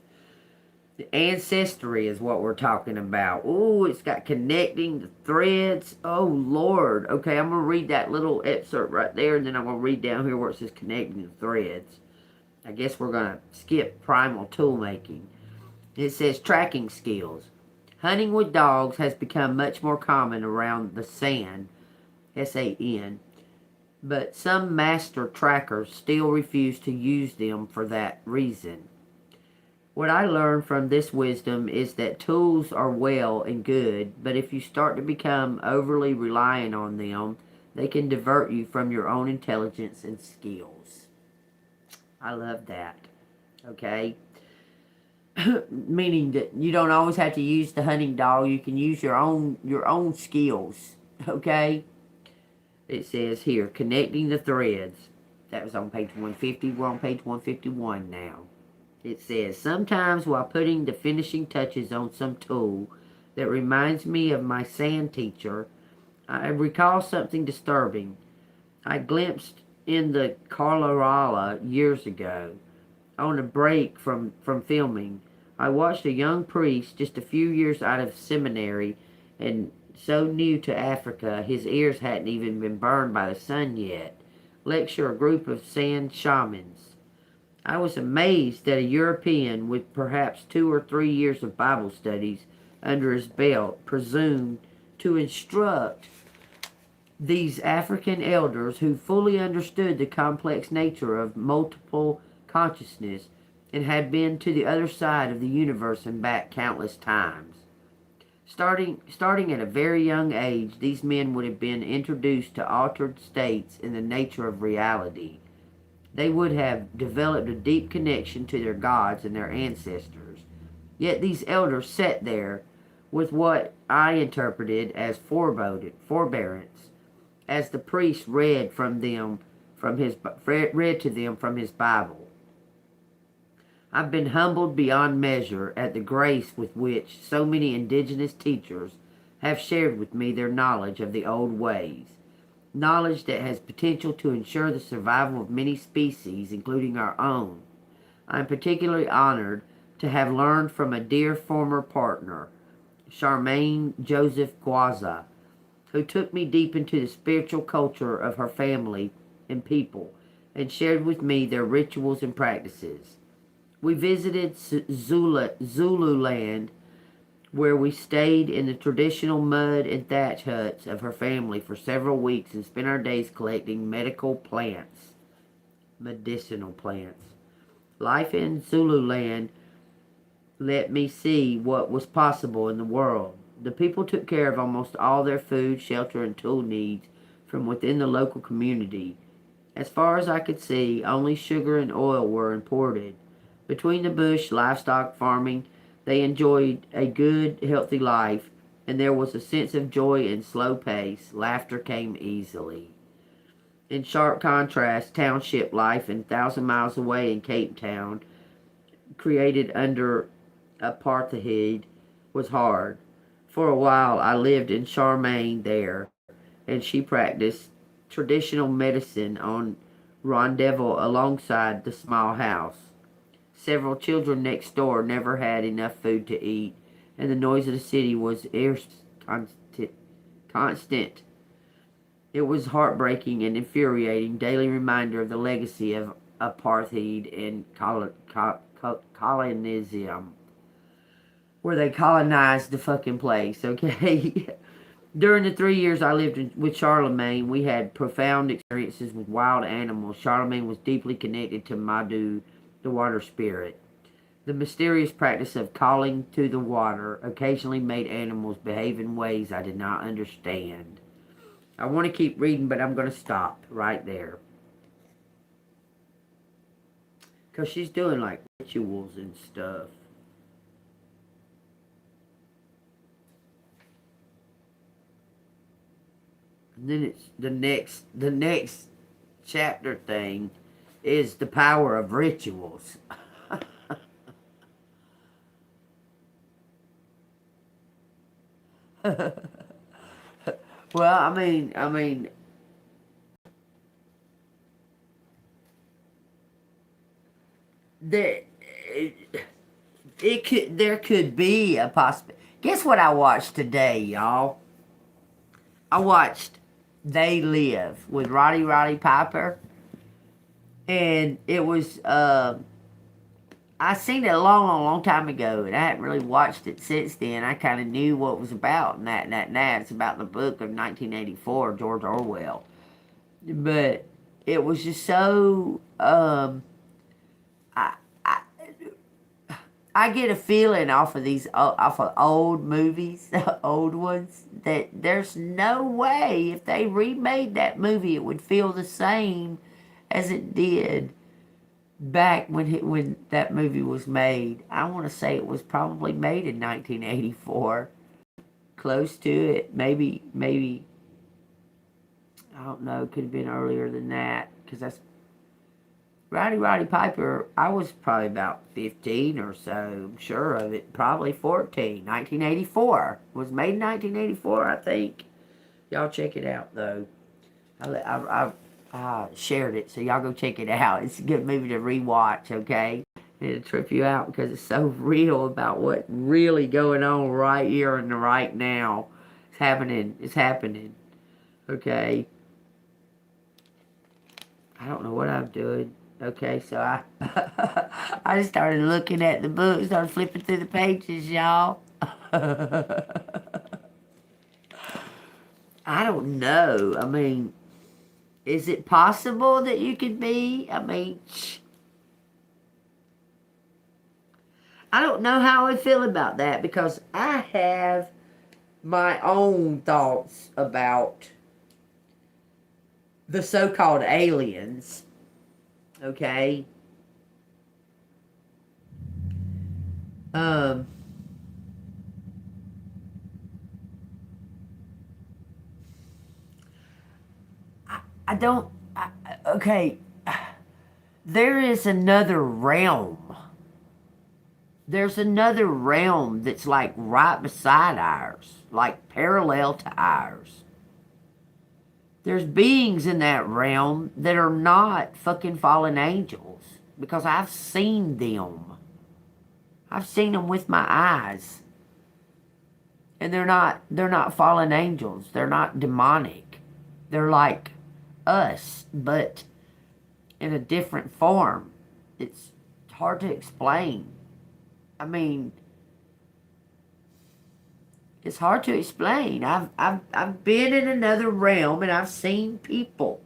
The ancestry is what we're talking about. Ooh, it's got connecting the threads. Oh, Lord. Okay, I'm going to read that little excerpt right there, and then I'm going to read down here where it says connecting the threads. I guess we're going to skip primal tool making. It says tracking skills. Hunting with dogs has become much more common around the sand, S-A-N, but some master trackers still refuse to use them for that reason. What I learned from this wisdom is that tools are well and good, but if you start to become overly reliant on them, they can divert you from your own intelligence and skills. I love that. Okay? Meaning that you don't always have to use the hunting dog. You can use your own skills. Okay? It says here, connecting the threads. That was on page 150. We're on page 151 now. It says, sometimes while putting the finishing touches on some tool that reminds me of my sand teacher, I recall something disturbing. I glimpsed in the Colorado years ago. On a break from filming, I watched a young priest just a few years out of seminary and so new to Africa his ears hadn't even been burned by the sun yet, lecture a group of sand shamans. I was amazed that a European with perhaps 2 or 3 years of Bible studies under his belt presumed to instruct these African elders who fully understood the complex nature of multiple consciousness and had been to the other side of the universe and back countless times. Starting at a very young age, these men would have been introduced to altered states in the nature of reality. They would have developed a deep connection to their gods and their ancestors. Yet these elders sat there with what I interpreted as forbearance, as the priest read to them from his Bible. I've been humbled beyond measure at the grace with which so many indigenous teachers have shared with me their knowledge of the old ways, knowledge that has potential to ensure the survival of many species, including our own. I am particularly honored to have learned from a dear former partner, Charmaine Joseph Gwaza, who took me deep into the spiritual culture of her family and people and shared with me their rituals and practices. We visited Zululand, where we stayed in the traditional mud and thatch huts of her family for several weeks and spent our days collecting medicinal plants. Life in Zululand let me see what was possible in the world. The people took care of almost all their food, shelter, and tool needs from within the local community. As far as I could see, only sugar and oil were imported. Between the bush, livestock farming, they enjoyed a good, healthy life, and there was a sense of joy and slow pace. Laughter came easily. In sharp contrast, township life 1,000 miles away in Cape Town, created under apartheid, was hard. For a while, I lived in Charmaine there, and she practiced traditional medicine on rendezvous alongside the small house. Several children next door never had enough food to eat, and the noise of the city was constant. It was heartbreaking and infuriating daily reminder of the legacy of apartheid and colonialism, where they colonized the fucking place, okay? During the 3 years I lived with Charlemagne, we had profound experiences with wild animals. Charlemagne was deeply connected to Madu, the water spirit. The mysterious practice of calling to the water occasionally made animals behave in ways I did not understand. I want to keep reading, but I'm going to stop right there. Because she's doing like rituals and stuff. And then it's the next chapter thing is the power of rituals. Well, I mean, there, there could be a possibility. Guess what I watched today, y'all? I watched They Live with Roddy Piper, and it was I seen it a long time ago, and I hadn't really watched it since then. I kind of knew what it was about, and that it's about the book of 1984, George Orwell. But it was just so I I get a feeling off of old movies, old ones, that there's no way if they remade that movie it would feel the same as it did back when that movie was made. I want to say it was probably made in 1984, close to it. Maybe I don't know. Could have been earlier than that because Roddy Piper, I was probably about 15 or so, I'm sure of it. Probably 14. 1984. It was made in 1984, I think. Y'all check it out, though. I shared it, so y'all go check it out. It's a good movie to rewatch, okay? It'll trip you out because it's so real about what's really going on right here and right now. It's happening. It's happening. Okay? I don't know what I'm doing. Okay, so I I just started looking at the book, started flipping through the pages, y'all. I don't know. I mean, is it possible that you could be? I mean, I don't know how I feel about that because I have my own thoughts about the so-called aliens. Okay? Um, I don't. Okay. There is another realm. There's another realm that's like right beside ours, like parallel to ours. There's beings in that realm that are not fucking fallen angels because I've seen them. I've seen them with my eyes. And they're not fallen angels. They're not demonic. They're like us, but in a different form. It's hard to explain. I mean, it's hard to explain. I've been in another realm and I've seen people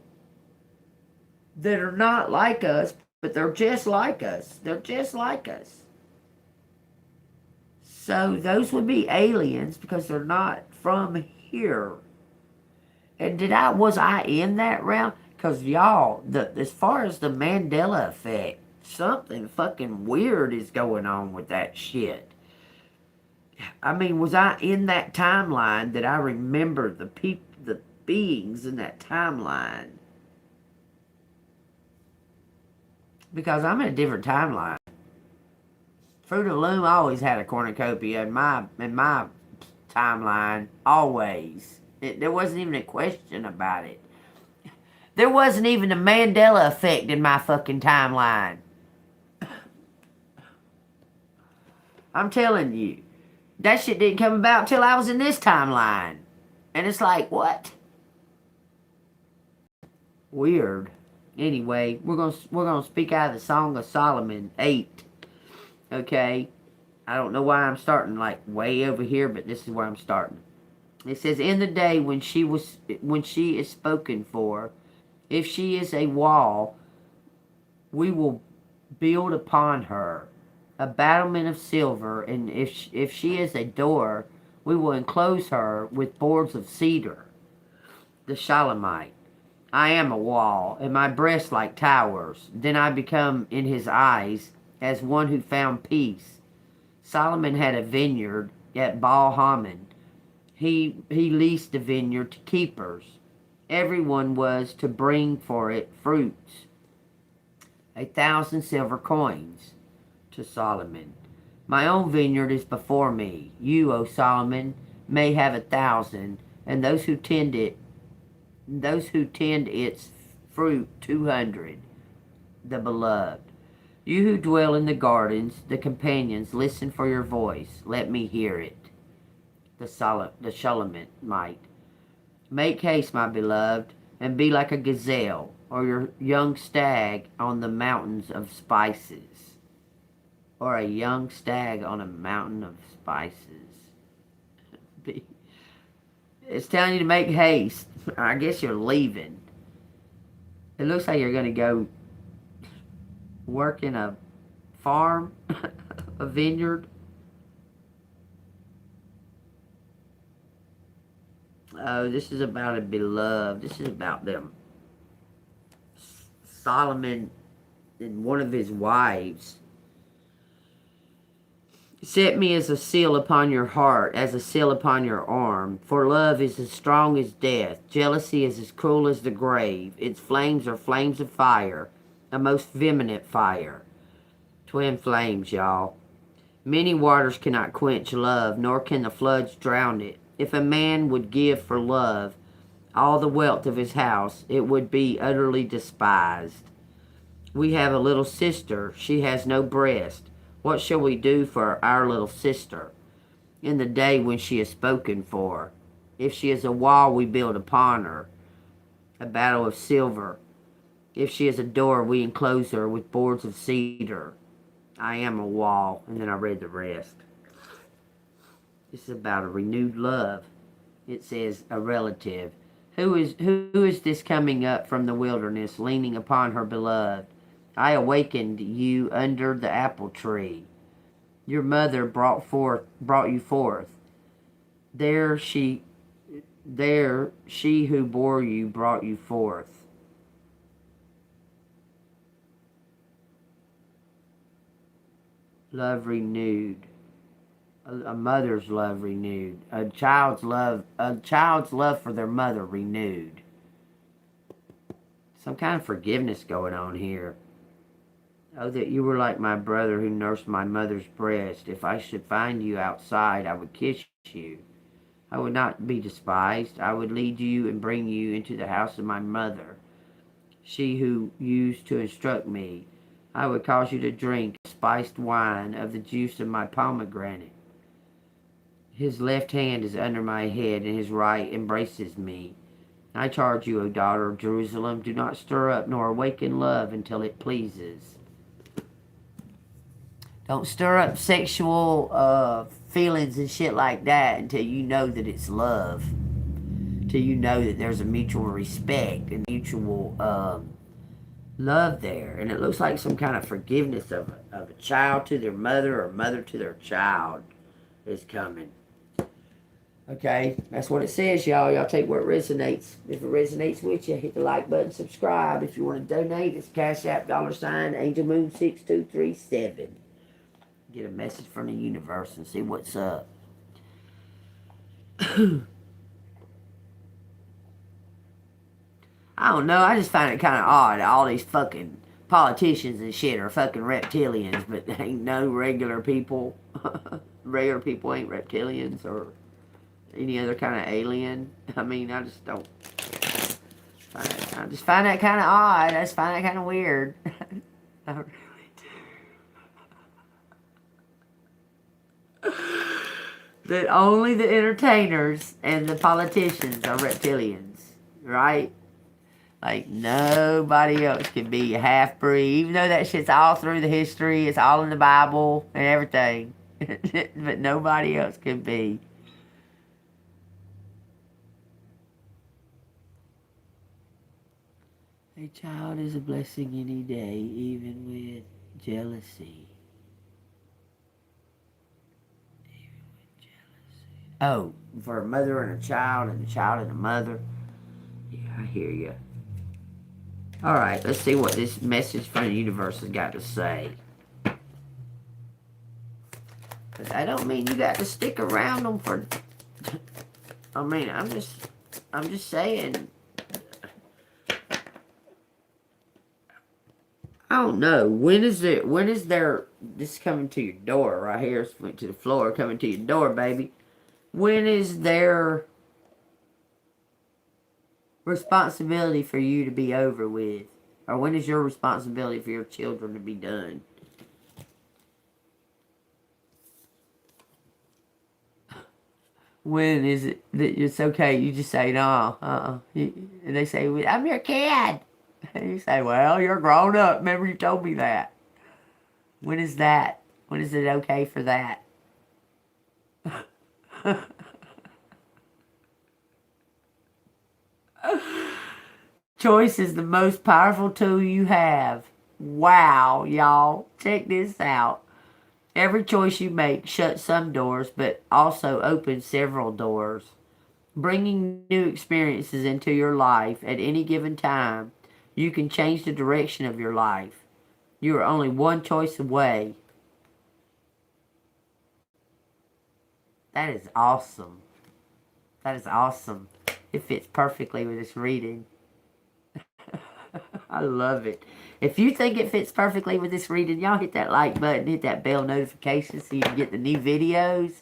that are not like us, but they're just like us. They're just like us. So those would be aliens because they're not from here. And was I in that realm? Because y'all, as far as the Mandela effect, something fucking weird is going on with that shit. I mean, was I in that timeline that I remember the beings in that timeline? Because I'm in a different timeline. Fruit of the Loom always had a cornucopia in my timeline, always. There wasn't even a question about it. There wasn't even a Mandela effect in my fucking timeline. I'm telling you. That shit didn't come about till I was in this timeline. And it's like, what? Weird. Anyway, we're gonna speak out of the Song of Solomon 8. Okay? I don't know why I'm starting like way over here, but this is where I'm starting. It says, in the day when she is spoken for, if she is a wall, we will build upon her a battlement of silver, and if she is a door, we will enclose her with boards of cedar. The Shulamite. I am a wall, and my breasts like towers. Then I become in his eyes as one who found peace. Solomon had a vineyard at Baal Hamon. He leased the vineyard to keepers. Everyone was to bring for it fruits. 1,000 silver coins to Solomon. My own vineyard is before me. You, O Solomon, may have 1,000, and those who tend its fruit 200. The beloved. You who dwell in the gardens, the companions, listen for your voice. Let me hear it. The Shulamite. Make haste, my beloved, and be like a gazelle, or your young stag on the mountains of spices. Or a young stag on a mountain of spices. It's telling you to make haste. I guess you're leaving. It looks like you're going to go work in a farm, a vineyard. Oh, this is about a beloved. This is about them. Solomon and one of his wives. Set me as a seal upon your heart, as a seal upon your arm. For love is as strong as death. Jealousy is as cruel as the grave. Its flames are flames of fire. a most vehement fire. Twin flames, y'all. Many waters cannot quench love, nor can the floods drown it. If a man would give for love all the wealth of his house, it would be utterly despised. We have a little sister. She has no breast. What shall we do for our little sister in the day when she is spoken for? If she is a wall, we build upon her a battle of silver. If she is a door, we enclose her with boards of cedar. I am a wall. And then I read the rest. This is about a renewed love. It says a relative. Who is this coming up from the wilderness, leaning upon her beloved? I awakened you under the apple tree. Your mother brought you forth. There she who bore you brought you forth. Love renewed. A mother's love renewed. A child's love for their mother renewed. Some kind of forgiveness going on here. Oh, that you were like my brother who nursed my mother's breast. If I should find you outside, I would kiss you. I would not be despised. I would lead you and bring you into the house of my mother, she who used to instruct me. I would cause you to drink spiced wine of the juice of my pomegranate. His left hand is under my head, and his right embraces me. I charge you, O daughter of Jerusalem, do not stir up nor awaken love until it pleases. Don't stir up sexual feelings and shit like that until you know that it's love. Until you know that there's a mutual respect and mutual love there. And it looks like some kind of forgiveness of a child to their mother or mother to their child is coming. Okay, that's what it says, y'all. Y'all take where it resonates. If it resonates with you, hit the like button, subscribe. If you want to donate, it's Cash App, $, Angel Moon 6237. Get a message from the universe and see what's up. I don't know. I just find it kind of odd. All these fucking politicians and shit are fucking reptilians, but ain't no regular people. Regular people ain't reptilians or any other kind of alien. I mean, I just don't. I just find that kind of odd. I just find that kind of weird. I really do. That only the entertainers and the politicians are reptilians, right? Like, nobody else can be a half-breed, even though that shit's all through the history, it's all in the Bible and everything. But nobody else can be. A child is a blessing any day, even with jealousy. Oh, for a mother and a child and a mother. Yeah, I hear you. All right, let's see what this message from the universe has got to say. Because I don't mean you got to stick around them for... I mean, I'm just saying... I don't know. When is there... This is coming to your door right here. It's went to the floor, coming to your door, baby. When is there responsibility for you to be over with? Or when is your responsibility for your children to be done? When is it that it's okay? You just say, no, and they say, I'm your kid. And you say, well, you're grown up. Remember you told me that. When is that? When is it okay for that? Choice is the most powerful tool you have. Wow, y'all. Check this out. Every choice you make shuts some doors, but also opens several doors. Bringing new experiences into your life at any given time, you can change the direction of your life. You are only one choice away. That is awesome. That is awesome. It fits perfectly with this reading. I love it. If you think it fits perfectly with this reading, y'all hit that like button, hit that bell notification so you can get the new videos.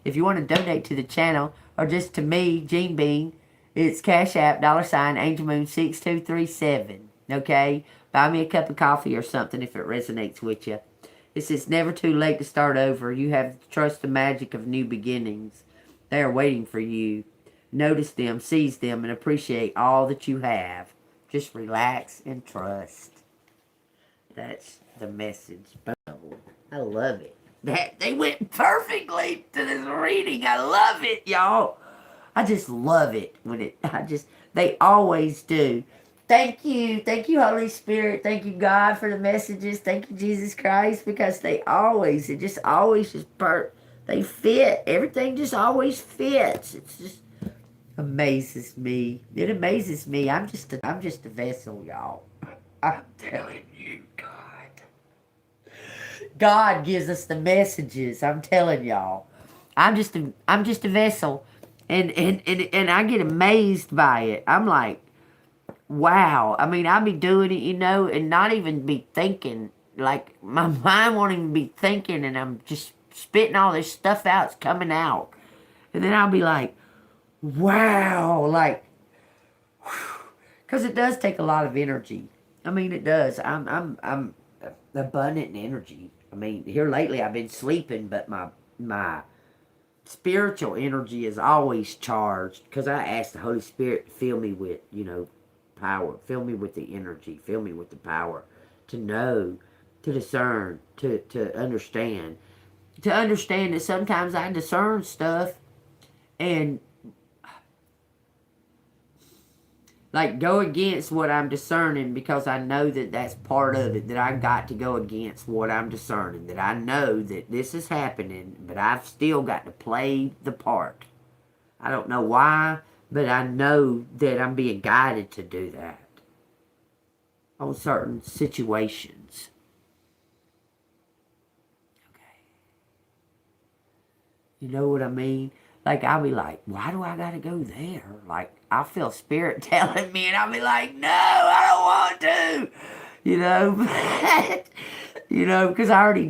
If you want to donate to the channel, or just to me, Gene Bean, it's Cash App, $AngelMoon6237. Okay? Buy me a cup of coffee or something if it resonates with you. It's never too late to start over. You have to trust the magic of new beginnings. They are waiting for you. Notice them, seize them, and appreciate all that you have. Just relax and trust. That's the message. Boom. I love it. They went perfectly to this reading. I love it, y'all. I just love it when they always do. Thank you, Holy Spirit. Thank you, God, for the messages. Thank you, Jesus Christ, because they fit. Everything just always fits. It's just amazes me. It amazes me. I'm just a vessel, y'all. I'm telling you, God gives us the messages. I'm telling y'all. I'm just a vessel, and I get amazed by it. I'm like, wow. I mean, I'll be doing it, and not even be thinking. Like, my mind won't even be thinking, and I'm just spitting all this stuff out. It's coming out. And then I'll be like, wow. Like, because it does take a lot of energy. I mean, it does. I'm abundant in energy. I mean, here lately I've been sleeping, but my spiritual energy is always charged because I ask the Holy Spirit to fill me with, power. Fill me with the energy. Fill me with the power to know, to discern, to understand. To understand that sometimes I discern stuff and like go against what I'm discerning because I know that that's part of it, that I got to go against what I'm discerning, that I know that this is happening, but I've still got to play the part. I don't know why, but I know that I'm being guided to do that on certain situations. Okay. You know what I mean? Like, I'll be like, why do I got to go there? Like, I feel spirit telling me, and I'll be like, no, I don't want to. Because I already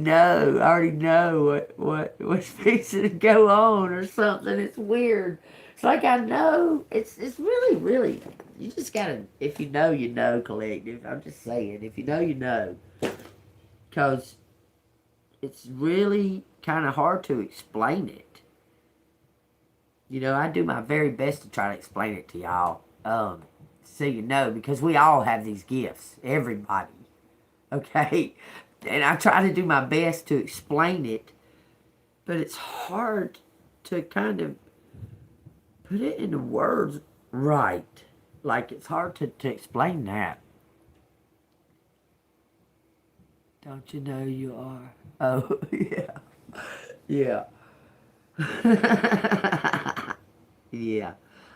know what's fixing to go on or something. It's weird. It's like I know. It's really, really, you just got to, if you know, collective. I'm just saying, if you know, you know. Because it's really kind of hard to explain it. I do my very best to try to explain it to y'all. So you know, because we all have these gifts. Everybody. Okay? And I try to do my best to explain it. But it's hard to kind of put it into words right. Like, it's hard to explain that. Don't you know you are? Oh, yeah. Yeah. Yeah.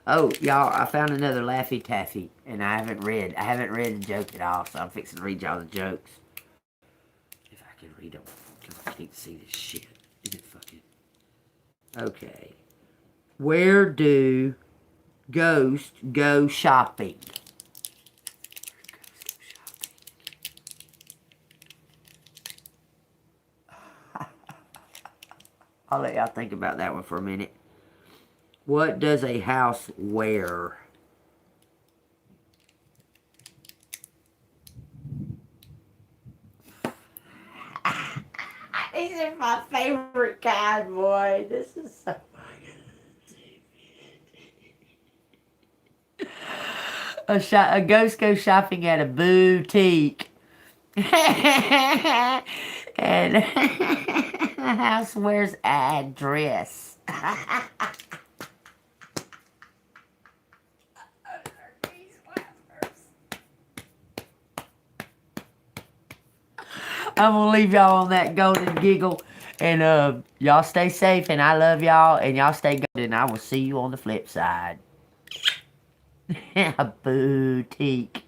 Oh, y'all, I found another Laffy Taffy, and I haven't read the joke at all, so I'm fixing to read y'all the jokes. If I can read them, because I can't see this shit. Is it fucking... Okay. Where do ghosts go shopping? I'll let y'all think about that one for a minute. What does a house wear? These are my favorite kind, boy. This is so fucking... A ghost goes shopping at a boutique. And the house wears a dress. I'm gonna leave y'all on that golden giggle. And y'all stay safe, and I love y'all, and y'all stay good, and I will see you on the flip side. A boutique.